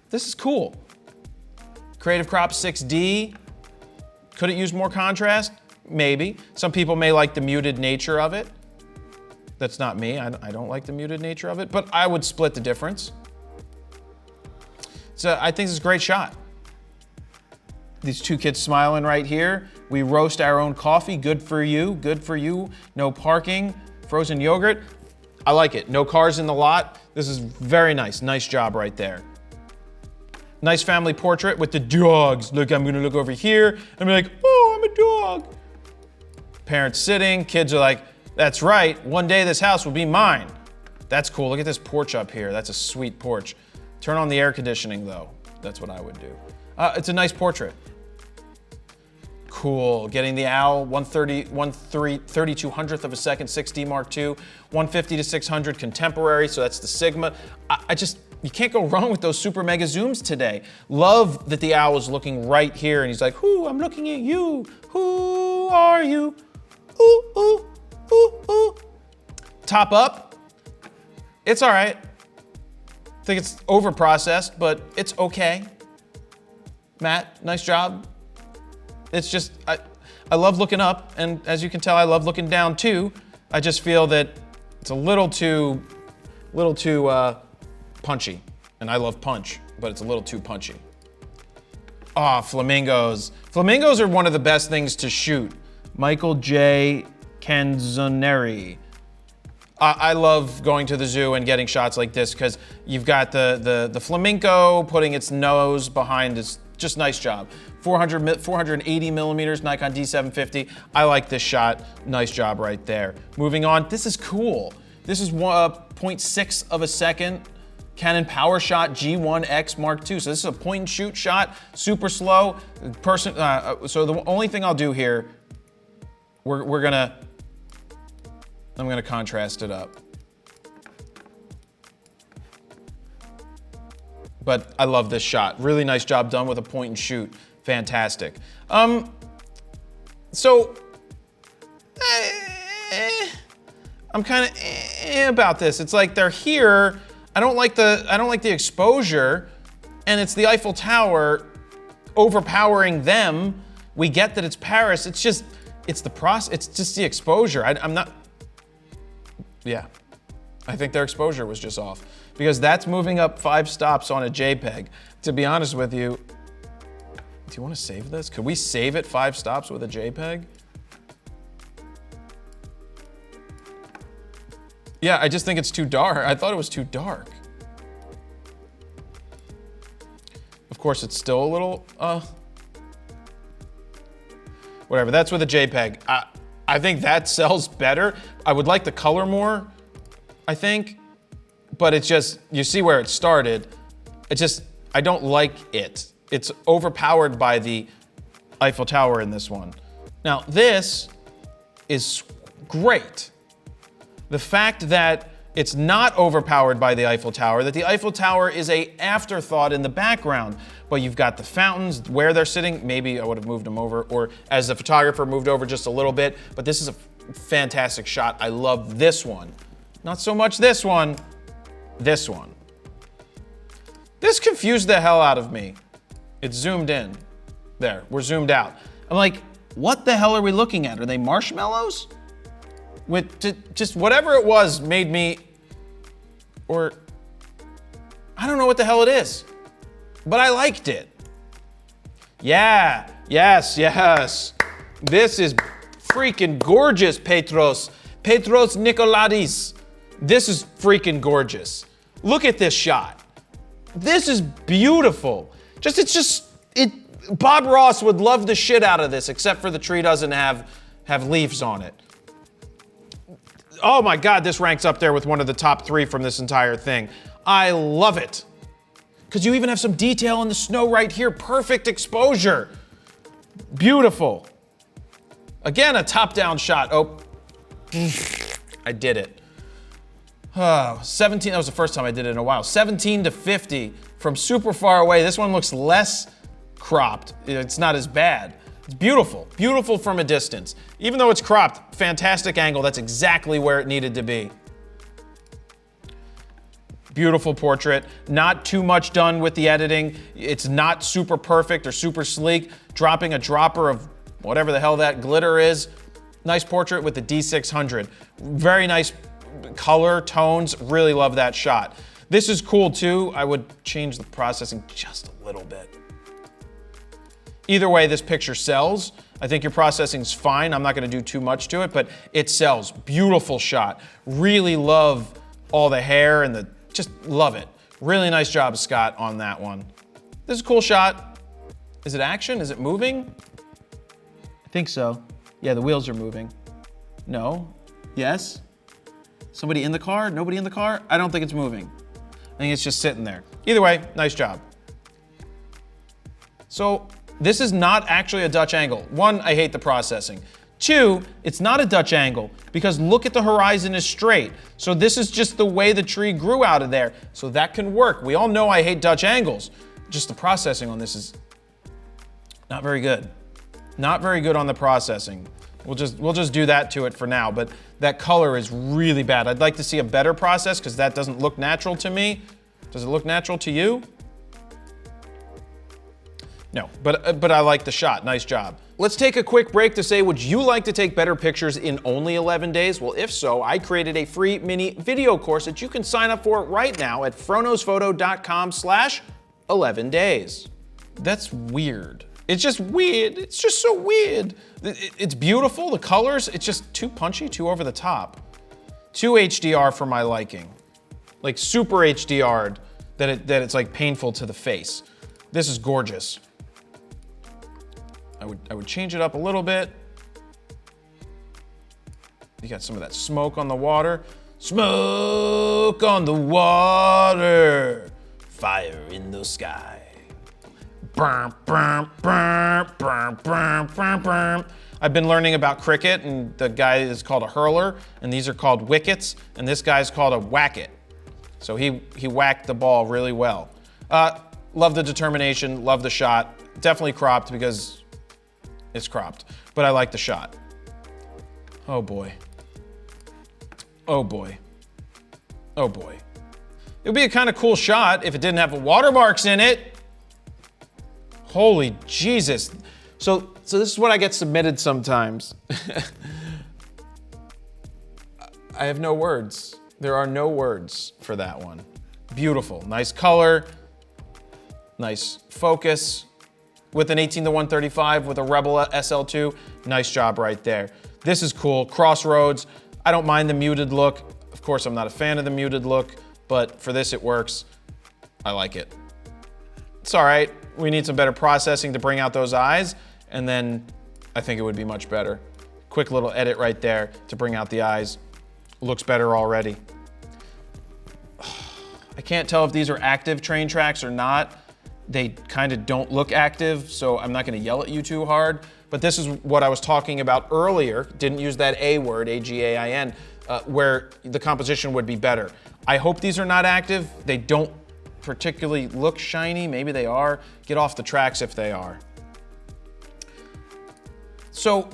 This is cool. Creative crop 6D. Could it use more contrast? Maybe. Some people may like the muted nature of it. That's not me, I don't like the muted nature of it, but I would split the difference. So I think this is a great shot. These two kids smiling right here. We roast our own coffee, good for you, good for you. No parking, frozen yogurt. I like it, no cars in the lot. This is very nice, nice job right there. Nice family portrait with the dogs. Look, I'm gonna look over here and be like, oh, I'm a dog. Parents sitting, kids are like, that's right, one day this house will be mine. That's cool, look at this porch up here. That's a sweet porch. Turn on the air conditioning though. That's what I would do. It's a nice portrait. Cool, getting the owl, 3200th of a second, 6D Mark II, 150 to 600 contemporary, so that's the Sigma. You can't go wrong with those super mega zooms today. Love that the owl is looking right here and he's like, ooh, I'm looking at you. Who are you? Ooh, ooh, ooh, ooh. Top up, it's all right. I think it's over-processed, but it's okay. Matt, nice job. It's just, I love looking up, and as you can tell, I love looking down too. I just feel that it's a little too punchy. And I love punch, but it's a little too punchy. Ah, flamingos. Flamingos are one of the best things to shoot. Michael J. Canzoneri. I love going to the zoo and getting shots like this because you've got the flamingo putting its nose behind its, just nice job. 480 millimeters, Nikon D750. I like this shot, nice job right there. Moving on, this is cool. This is 0.6 of a second. Canon PowerShot G1X Mark II. So this is a point and shoot shot, super slow. So the only thing I'll do here, I'm gonna contrast it up. But I love this shot. Really nice job done with a point and shoot. Fantastic. I'm kind of about this. It's like they're here. I don't like the exposure, and it's the Eiffel Tower overpowering them. We get that it's Paris. It's just, It's the process, it's just the exposure. I'm not, yeah. I think their exposure was just off because that's moving up 5 stops on a JPEG. To be honest with you, do you want to save this? Could we save it 5 stops with a JPEG? Yeah, I just think it's too dark. I thought it was too dark. Of course, it's still a little, whatever, that's with a JPEG. I think that sells better. I would like the color more, I think, but it's just, you see where it started. It's just, I don't like it. It's overpowered by the Eiffel Tower in this one. Now, this is great. The fact that it's not overpowered by the Eiffel Tower, that the Eiffel Tower is an afterthought in the background, but you've got the fountains, where they're sitting. Maybe I would have moved them over, or as the photographer moved over just a little bit, but this is a fantastic shot. I love this one. Not so much this one, this one. This confused the hell out of me. It's zoomed in. There, we're zoomed out. I'm like, what the hell are we looking at? Are they marshmallows? With just whatever it was made me, or I don't know what the hell it is, but I liked it. Yeah, yes, yes. This is freaking gorgeous, Petros. Petros Nicolaides. This is freaking gorgeous. Look at this shot. This is beautiful. Bob Ross would love the shit out of this, except for the tree doesn't have leaves on it. Oh my God, this ranks up there with one of the top 3 from this entire thing. I love it. Because you even have some detail in the snow right here. Perfect exposure. Beautiful. Again, a top-down shot. Oh, I did it. 17, that was the first time I did it in a while. 17 to 50 from super far away. This one looks less cropped. It's not as bad. It's beautiful, beautiful from a distance. Even though it's cropped, fantastic angle. That's exactly where it needed to be. Beautiful portrait. Not too much done with the editing. It's not super perfect or super sleek. Dropping a dropper of whatever the hell that glitter is. Nice portrait with the D600. Very nice color, tones. Really love that shot. This is cool too. I would change the processing just a little bit. Either way, this picture sells. I think your processing's fine. I'm not gonna do too much to it, but it sells. Beautiful shot. Really love all the hair and just love it. Really nice job, Scott, on that one. This is a cool shot. Is it action? Is it moving? I think so. Yeah, the wheels are moving. No? Yes? Somebody in the car? Nobody in the car? I don't think it's moving. I think it's just sitting there. Either way, nice job. So, this is not actually a Dutch angle. 1, I hate the processing. 2, it's not a Dutch angle because look at the horizon is straight. So this is just the way the tree grew out of there. So that can work. We all know I hate Dutch angles. Just the processing on this is not very good. Not very good on the processing. We'll just do that to it for now, but that color is really bad. I'd like to see a better process because that doesn't look natural to me. Does it look natural to you? No, but I like the shot. Nice job. Let's take a quick break to say, would you like to take better pictures in only 11 days? Well, if so, I created a free mini video course that you can sign up for right now at FroKnowsPhoto.com/11 days. That's weird. It's just weird. It's just so weird. It's beautiful, the colors, it's just too punchy, too over the top. Too HDR for my liking. Like super HDR'd that it's like painful to the face. This is gorgeous. I would change it up a little bit. You got some of that smoke on the water. Smoke on the water, fire in the sky. I've been learning about cricket, and the guy is called a hurler, and these are called wickets, and this guy's called a whack-it. So he whacked the ball really well. Love the determination, love the shot. Definitely cropped because it's cropped, but I like the shot. Oh boy. Oh boy. Oh boy. It would be a kind of cool shot if it didn't have watermarks in it. Holy Jesus. So So this is what I get submitted sometimes. I have no words. There are no words for that one. Beautiful, nice color, nice focus. With an 18-135 with a Rebel SL2, nice job right there. This is cool, Crossroads. I don't mind the muted look. Of course, I'm not a fan of the muted look, but for this it works. I like it. It's all right. We need some better processing to bring out those eyes, and then I think it would be much better. Quick little edit right there to bring out the eyes. Looks better already. I can't tell if these are active train tracks or not. They kind of don't look active, so I'm not gonna yell at you too hard, but this is what I was talking about earlier. Didn't use that A word, A-G-A-I-N, where the composition would be better. I hope these are not active. They don't particularly look shiny. Maybe they are. Get off the tracks if they are. So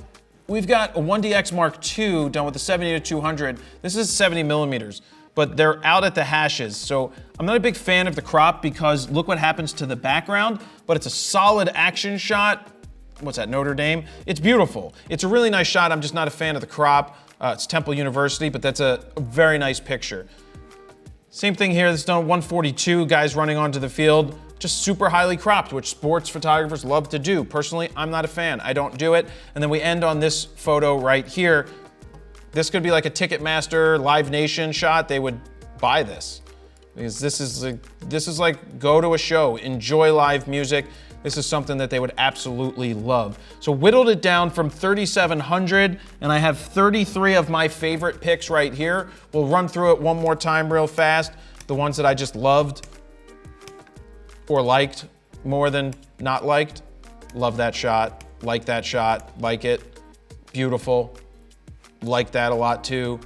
we've got a 1DX Mark II done with the 70-200. This is 70 millimeters, but they're out at the hashes. So I'm not a big fan of the crop because look what happens to the background, but it's a solid action shot. What's that, Notre Dame? It's beautiful. It's a really nice shot. I'm just not a fan of the crop. It's Temple University, but that's a very nice picture. Same thing here, this is done at 142, guys running onto the field, just super highly cropped, which sports photographers love to do. Personally, I'm not a fan, I don't do it. And then we end on this photo right here. This could be like a Ticketmaster, Live Nation shot. They would buy this. Because this is like go to a show, enjoy live music. This is something that they would absolutely love. So whittled it down from 3,700, and I have 33 of my favorite picks right here. We'll run through it one more time real fast. The ones that I just loved or liked more than not liked. Love that shot, like it, beautiful. Like that a lot too.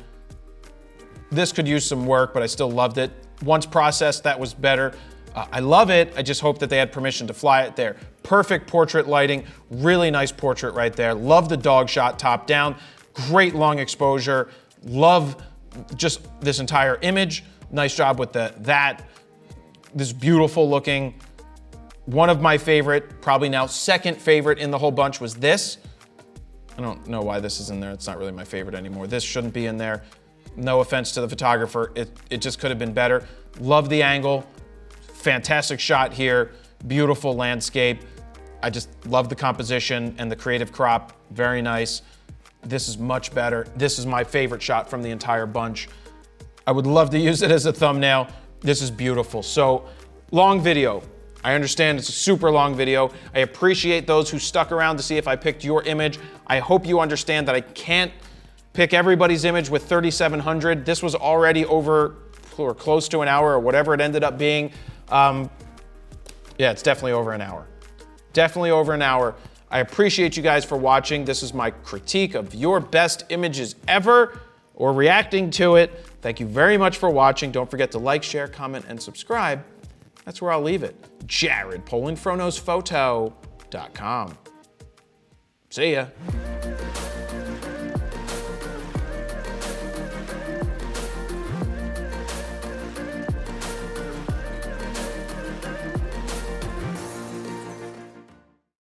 This could use some work, but I still loved it. Once processed, that was better. I love it. I just hope that they had permission to fly it there. Perfect portrait lighting, really nice portrait right there. Love the dog shot top down. Great long exposure. Love just this entire image. Nice job with this beautiful looking. One of my favorite, probably now second favorite in the whole bunch was this. I don't know why this is in there. It's not really my favorite anymore. This shouldn't be in there. No offense to the photographer. It just could have been better. Love the angle. Fantastic shot here. Beautiful landscape. I just love the composition and the creative crop. Very nice. This is much better. This is my favorite shot from the entire bunch. I would love to use it as a thumbnail. This is beautiful. So, long video. I understand it's a super long video. I appreciate those who stuck around to see if I picked your image. I hope you understand that I can't pick everybody's image with 3,700. This was already over or close to an hour or whatever it ended up being. Yeah, it's definitely over an hour. Definitely over an hour. I appreciate you guys for watching. This is my critique of your best images ever or reacting to it. Thank you very much for watching. Don't forget to like, share, comment, and subscribe. That's where I'll leave it. Jared, Polin, FroKnowsPhoto.com. See ya.